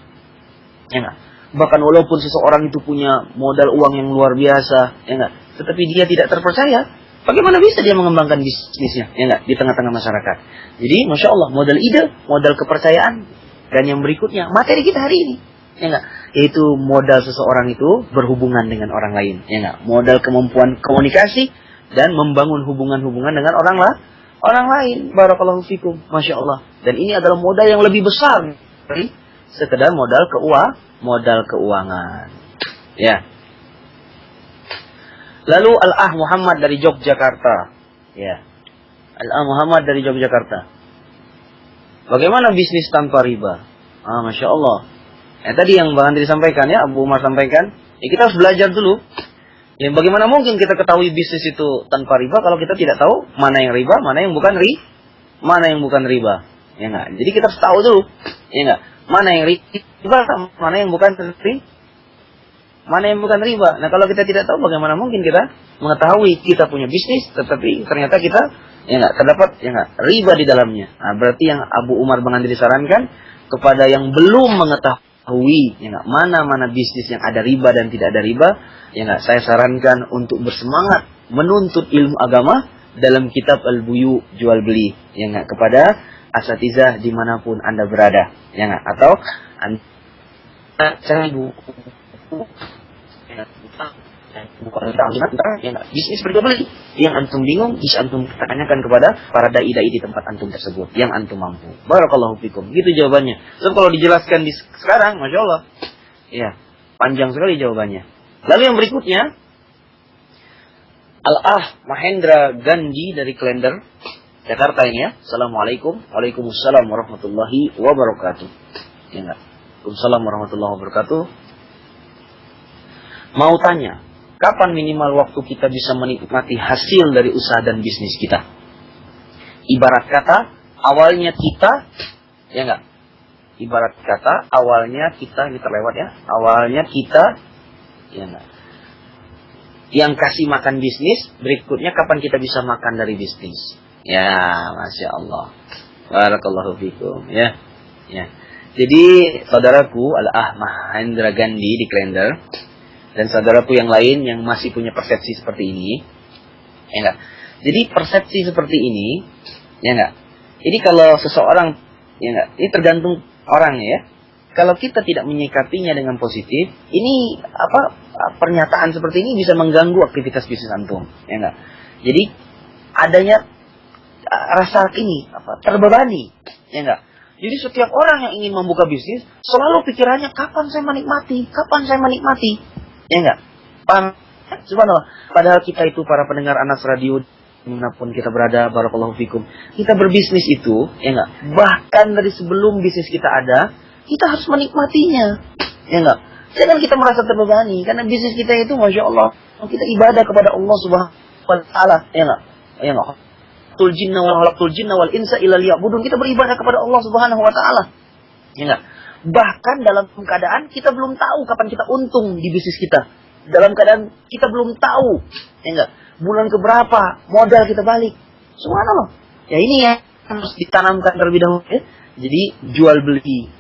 ya enggak. Bahkan walaupun seseorang itu punya modal uang yang luar biasa, ya enggak, tetapi dia tidak terpercaya, bagaimana bisa dia mengembangkan bisnisnya, ya enggak, di tengah-tengah masyarakat. Jadi, Masya Allah, modal ide, modal kepercayaan, dan yang berikutnya, materi kita hari ini, ya enggak, yaitu modal seseorang itu berhubungan dengan orang lain, ya enggak, modal kemampuan komunikasi, dan membangun hubungan-hubungan dengan orang lain, barakallahu fikum, Masya Allah. Dan ini adalah modal yang lebih besar dari sekedar modal keuangan, ya. Lalu Muhammad dari Yogyakarta. Ya. Muhammad dari Yogyakarta. Bagaimana bisnis tanpa riba? Masya Allah. Tadi yang Bang Andri sampaikan ya, Abu Umar sampaikan. Ya, kita harus belajar dulu. Ya, bagaimana mungkin kita ketahui bisnis itu tanpa riba kalau kita tidak tahu mana yang riba, mana yang bukan riba. Ya enggak? Jadi kita harus tahu dulu. Ya enggak? Mana yang riba, mana yang bukan riba. Nah, kalau kita tidak tahu, bagaimana mungkin kita mengetahui kita punya bisnis tetapi ternyata kita terdapat riba di dalamnya. Nah, berarti yang Abu Umar Bang Andri sarankan kepada yang belum mengetahui mana bisnis yang ada riba dan tidak ada riba, saya sarankan untuk bersemangat menuntut ilmu agama dalam kitab Al-Buyu, jual beli, kepada asatizah dimanapun Anda berada, atau Anda cari buku bisnis berjual beli yang antum bingung, bisa antum tanyakan kepada para dai-dai di tempat antum tersebut yang antum mampu. Barakallahu fikum. Gitu jawabannya. So, kalau dijelaskan di sekarang, Masya Allah, ya, panjang sekali jawabannya. Lalu yang berikutnya, Mahendra Ganji dari Klender. Jakarta ini ya. Assalamualaikum. Waalaikumsalam warahmatullahi wabarakatuh. Ya enggak? Waalaikumsalam warahmatullahi wabarakatuh. Mau tanya, kapan minimal waktu kita bisa menikmati hasil dari usaha dan bisnis kita? Ibarat kata, awalnya kita, ya enggak? Ibarat kata, awalnya kita, ini terlewat ya. Awalnya kita, ya enggak? Yang kasih makan bisnis, berikutnya kapan kita bisa makan dari bisnis? Ya, Masya Allah. Barakallahu fikum. Ya, ya. Jadi, saudaraku, Al-Ah Mahendra Gandhi di Klender, dan saudaraku yang lain yang masih punya persepsi seperti ini, ya enggak? Jadi, persepsi seperti ini, ya enggak? Jadi, kalau seseorang, ya enggak? Ini tergantung orangnya ya. Kalau kita tidak menyikapinya dengan positif, ini pernyataan seperti ini bisa mengganggu aktivitas bisnis antum, ya enggak? Jadi adanya rasa ini terbebani, ya enggak? Jadi setiap orang yang ingin membuka bisnis selalu pikirannya kapan saya menikmati, ya enggak? Subhanallah. Padahal kita itu para pendengar Anas Radio dimanapun kita berada, barakallahu fikum, kita berbisnis itu, ya enggak? Bahkan dari sebelum bisnis kita ada, kita harus menikmatinya, ya enggak? Jangan kita merasa terbebani, karena bisnis kita itu, Masya Allah, kita ibadah kepada Allah Subhanahu wa Ta'ala, ya enggak? Ya enggak? Tul jinna wal insa illa liya'budun, kita beribadah kepada Allah Subhanahu wa Ta'ala, ya enggak? Bahkan dalam keadaan kita belum tahu kapan kita untung di bisnis kita, dalam keadaan kita belum tahu, ya enggak? Bulan keberapa modal kita balik, subhanallah. Ya ini ya harus ditanamkan terlebih dahulu, ya. Jadi jual beli,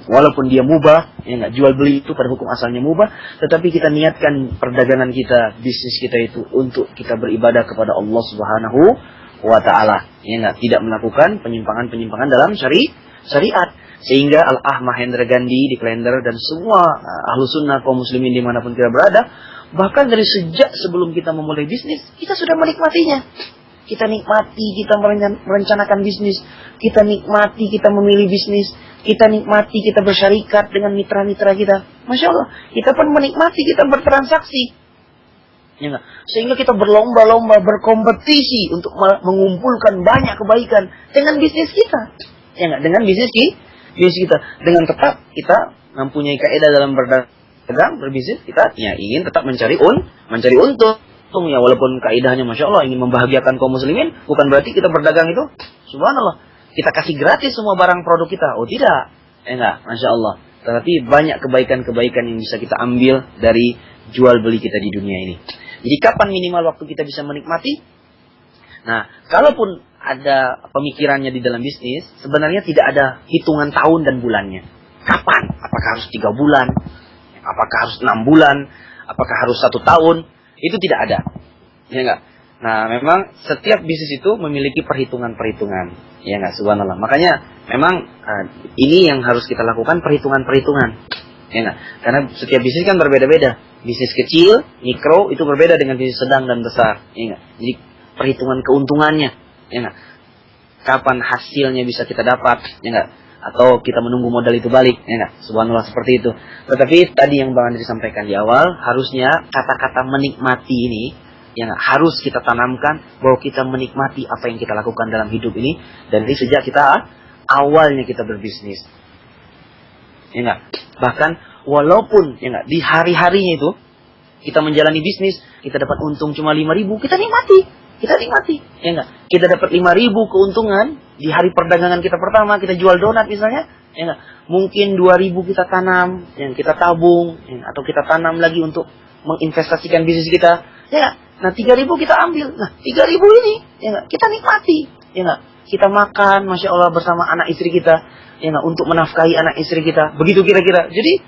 walaupun dia mubah, ya enggak, jual beli itu pada hukum asalnya mubah, tetapi kita niatkan perdagangan kita, bisnis kita itu untuk kita beribadah kepada Allah Subhanahu wa Ta'ala, ya enggak, tidak melakukan penyimpangan-penyimpangan dalam syariat. Sehingga Al-Ah Mahendra Gandhi di Klender dan semua ahlu sunnah kaum muslimin dimanapun kita berada, bahkan dari sejak sebelum kita memulai bisnis, kita sudah menikmatinya. Kita nikmati, kita merencanakan bisnis. Kita nikmati, kita memilih bisnis. Kita nikmati, kita bersyarikat dengan mitra-mitra kita. Masya Allah, kita pun menikmati, kita bertransaksi. Ya enggak? Sehingga kita berlomba-lomba, berkompetisi untuk mengumpulkan banyak kebaikan dengan bisnis kita. Ya enggak? Dengan bisnis kita. Dengan tetap kita mempunyai kaidah dalam berdagang, berbisnis, kita ya ingin tetap mencari untung. Ya, walaupun kaidahnya Masya Allah ingin membahagiakan kaum muslimin, bukan berarti kita berdagang itu subhanallah kita kasih gratis semua barang produk kita. Oh tidak, enggak, Masya Allah. Tetapi banyak kebaikan-kebaikan yang bisa kita ambil dari jual beli kita di dunia ini. Jadi kapan minimal waktu kita bisa menikmati? Nah, kalaupun ada pemikirannya di dalam bisnis, sebenarnya tidak ada hitungan tahun dan bulannya. Kapan? Apakah harus 3 bulan? Apakah harus 6 bulan? Apakah harus 1 tahun? Itu tidak ada, ya enggak. Nah, memang setiap bisnis itu memiliki perhitungan-perhitungan, ya enggak, subhanallah. Makanya memang ini yang harus kita lakukan, perhitungan-perhitungan, ya enggak. Karena setiap bisnis kan berbeda-beda. Bisnis kecil, mikro itu berbeda dengan bisnis sedang dan besar, ya enggak. Jadi perhitungan keuntungannya, ya enggak. Kapan hasilnya bisa kita dapat, ya enggak. Atau kita menunggu modal itu balik, ya enggak? Subhanallah, seperti itu. Tetapi tadi yang Bang Andri sampaikan di awal, harusnya kata-kata menikmati ini, ya enggak, harus kita tanamkan bahwa kita menikmati apa yang kita lakukan dalam hidup ini dari sejak kita awalnya kita berbisnis. Ya enggak? Bahkan walaupun ya enggak di hari-harinya itu kita menjalani bisnis, kita dapat untung cuma 5.000, kita nikmati. Kita nikmati, ya enggak? Kita dapat 5.000 keuntungan di hari perdagangan kita pertama, kita jual donat misalnya, ya enggak? Mungkin 2.000 kita tanam, yang kita tabung, ya, atau kita tanam lagi untuk menginvestasikan bisnis kita, ya enggak? Nah 3.000 kita ambil, nah 3.000 ini, ya enggak? Kita nikmati, ya enggak? Kita makan, Masya Allah, bersama anak istri kita, ya enggak? Untuk menafkahi anak istri kita, begitu kira-kira. Jadi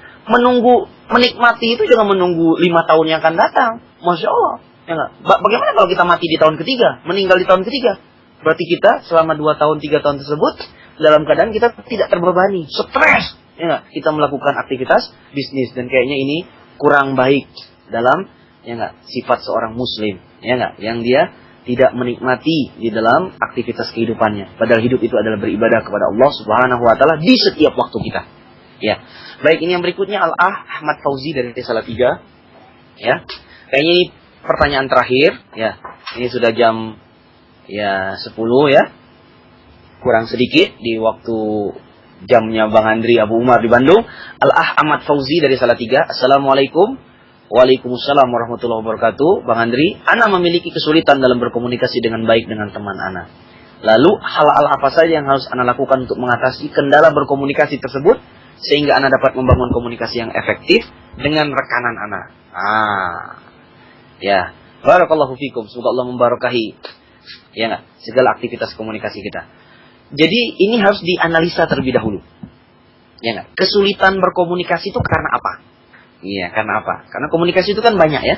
menikmati itu jangan menunggu 5 tahun yang akan datang, Masya Allah. Ya enggak? Bagaimana kalau kita mati di tahun ketiga, meninggal di tahun ketiga? Berarti kita selama 2 tahun, 3 tahun tersebut dalam keadaan kita tidak terbebani, stres, ya enggak? Kita melakukan aktivitas bisnis dan kayaknya ini kurang baik dalam ya enggak sifat seorang muslim, ya enggak? Yang dia tidak menikmati di dalam aktivitas kehidupannya. Padahal hidup itu adalah beribadah kepada Allah Subhanahu wa Ta'ala di setiap waktu kita. Ya. Baik, ini yang berikutnya Al-Ah Ahmad Fauzi dari Salatiga. Ya. Kayaknya ini pertanyaan terakhir, ya. Ini sudah jam ya 10 ya. Kurang sedikit di waktu jamnya Bang Andri Abu Umar di Bandung. Al-Ah Ahmad Fauzi dari Salatiga. Assalamualaikum. Waalaikumsalam warahmatullahi wabarakatuh. Bang Andri, Ana memiliki kesulitan dalam berkomunikasi dengan baik dengan teman Ana. Lalu hal-hal apa saja yang harus Ana lakukan untuk mengatasi kendala berkomunikasi tersebut sehingga Ana dapat membangun komunikasi yang efektif dengan rekanan Ana. Ya, barakallahu fikum. Semoga Allah memberkahi ya enggak segala aktivitas komunikasi kita. Jadi ini harus dianalisa terlebih dahulu. Ya enggak? Kesulitan berkomunikasi itu karena apa? Iya, karena apa? Karena komunikasi itu kan banyak ya.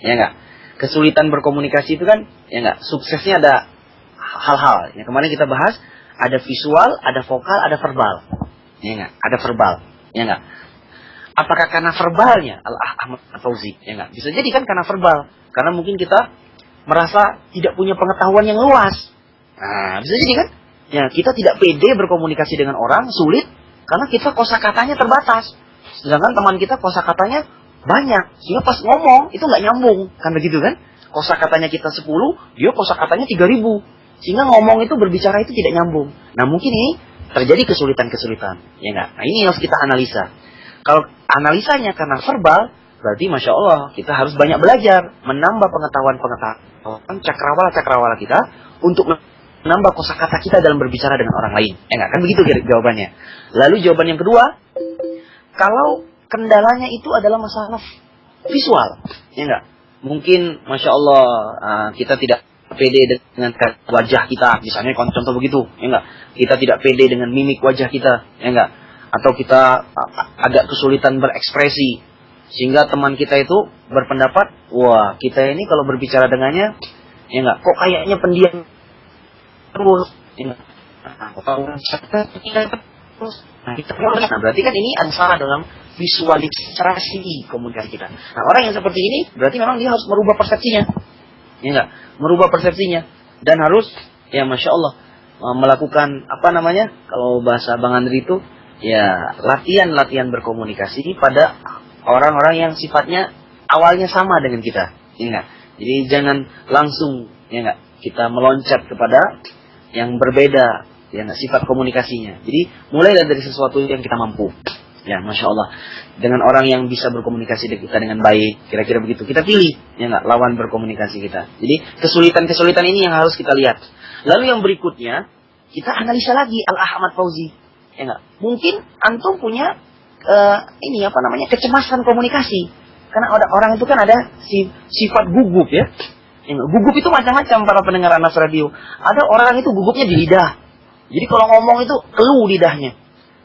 Ya enggak? Kesulitan berkomunikasi itu kan ya enggak, suksesnya ada hal-hal. Yang kemarin kita bahas, ada visual, ada vokal, ada verbal. Ya enggak? Ada verbal. Ya enggak? Apakah karena verbalnya Ahmad Fauzi? Ya enggak? Bisa jadi kan karena verbal. Karena mungkin kita merasa tidak punya pengetahuan yang luas. Nah, bisa jadi kan? Ya, kita tidak pede berkomunikasi dengan orang, sulit karena kita kosakatanya terbatas. Sedangkan teman kita kosakatanya banyak, sehingga pas ngomong itu nggak nyambung, kan begitu kan? Kosakatanya kita 10, dia kosakatanya 3000, sehingga ngomong itu berbicara itu tidak nyambung. Nah mungkin ini terjadi kesulitan-kesulitan, ya nggak? Nah ini harus kita analisa. Kalau analisanya karena verbal, berarti masya Allah kita harus banyak belajar, menambah pengetahuan cakrawala kita untuk menambah kosakata kita dalam berbicara dengan orang lain, ya nggak? Kan begitu jawabannya. Lalu jawaban yang kedua, kalau kendalanya itu adalah masalah visual, ya enggak? Mungkin, masya Allah, kita tidak pede dengan wajah kita, misalnya contoh begitu, ya enggak? Kita tidak pede dengan mimik wajah kita, ya enggak? Atau kita agak kesulitan berekspresi, sehingga teman kita itu berpendapat, wah kita ini kalau berbicara dengannya, ya enggak? Kok kayaknya pendiam terus, ya enggak? Nah, berarti kan ini ada salah dalam visualisasi komunikasi kita. Nah, orang yang seperti ini berarti memang dia harus merubah persepsinya. Ya enggak? Merubah persepsinya dan harus ya masya Allah melakukan apa namanya? Kalau bahasa Bang Andri itu ya latihan berkomunikasi pada orang-orang yang sifatnya awalnya sama dengan kita. Ya enggak? Jadi jangan langsung ya enggak kita meloncat kepada yang berbeda. Ya, sifat komunikasinya. Jadi mulailah dari sesuatu yang kita mampu. Ya, masya Allah. Dengan orang yang bisa berkomunikasi dengan kita dengan baik, kira-kira begitu. Kita pilih, ya nggak, lawan berkomunikasi kita. Jadi kesulitan-kesulitan ini yang harus kita lihat. Lalu yang berikutnya, kita analisa lagi Ahmad Fauzi. Ya nggak. Mungkin antum punya kecemasan komunikasi. Karena orang itu kan ada sifat gugup ya. Gugup itu macam-macam para pendengar Anas Radio. Ada orang itu gugupnya di lidah. Jadi kalau ngomong itu keluh lidahnya.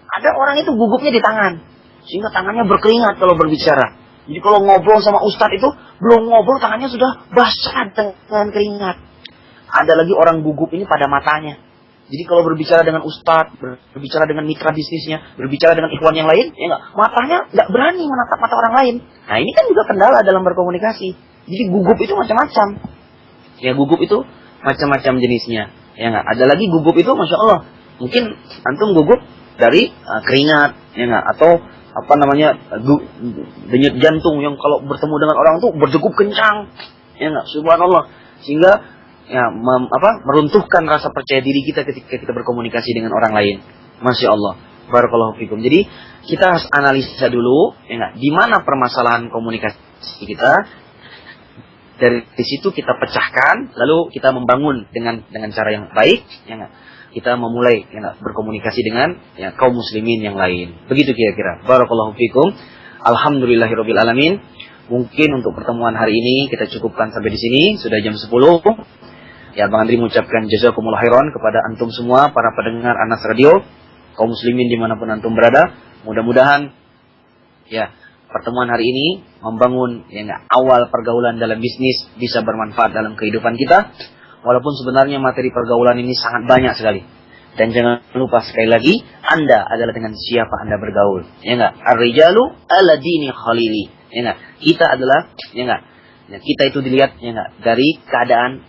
Ada orang itu gugupnya di tangan. Sehingga tangannya berkeringat kalau berbicara. Jadi kalau ngobrol sama ustadz itu, belum ngobrol tangannya sudah basah dengan keringat. Ada lagi orang gugup ini pada matanya. Jadi kalau berbicara dengan ustadz, berbicara dengan mitra bisnisnya, berbicara dengan ikhwan yang lain, ya enggak, matanya nggak berani menatap mata orang lain. Nah ini kan juga kendala dalam berkomunikasi. Jadi gugup itu macam-macam. Ya gugup itu macam-macam jenisnya. Ya enggak, ada lagi gugup itu masya Allah. Mungkin antum gugup dari keringat, ya enggak, atau apa namanya denyut jantung yang kalau bertemu dengan orang tuh berdegup kencang, ya enggak, subhanallah, sehingga ya meruntuhkan rasa percaya diri kita ketika kita berkomunikasi dengan orang lain. Masya Allah, barakallahu fikum. Jadi kita harus analisa dulu, ya enggak, di mana permasalahan komunikasi kita. Dari situ kita pecahkan, lalu kita membangun dengan cara yang baik, ya enggak? Kita memulai ya enggak, berkomunikasi dengan ya, kaum muslimin yang lain. Begitu kira-kira. Barakallahu fikum. Alhamdulillahirabbil alamin. Mungkin untuk pertemuan hari ini kita cukupkan sampai di sini, sudah jam 10. Ya, Bang Andri mengucapkan jazakumullah khairan kepada antum semua para pendengar Anas Radio, kaum muslimin dimanapun antum berada. Mudah-mudahan ya pertemuan hari ini membangun ya enggak, awal pergaulan dalam bisnis bisa bermanfaat dalam kehidupan kita. Walaupun sebenarnya materi pergaulan ini sangat banyak sekali. Dan jangan lupa sekali lagi, Anda adalah dengan siapa Anda bergaul. Ya enggak? Ar-rijalu ala dini khalili. Ya enggak? Kita adalah ya enggak? Ya, kita itu dilihat ya enggak, dari keadaan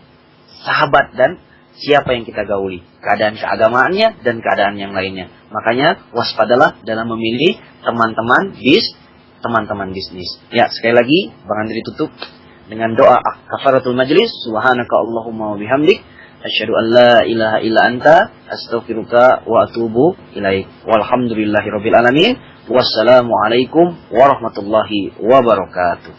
sahabat dan siapa yang kita gauli. Keadaan keagamaannya dan keadaan yang lainnya. Makanya waspadalah dalam memilih teman-teman bisnis. Ya, sekali lagi Bang Andri tutup dengan doa kafaratul majlis. Subhanaka Allahumma wa bihamdik Asyhadu an la ilaha illa anta astaghfiruka wa atubu ilaik. Walhamdulillahirabbil alamin. Wassalamualaikum warahmatullahi wabarakatuh.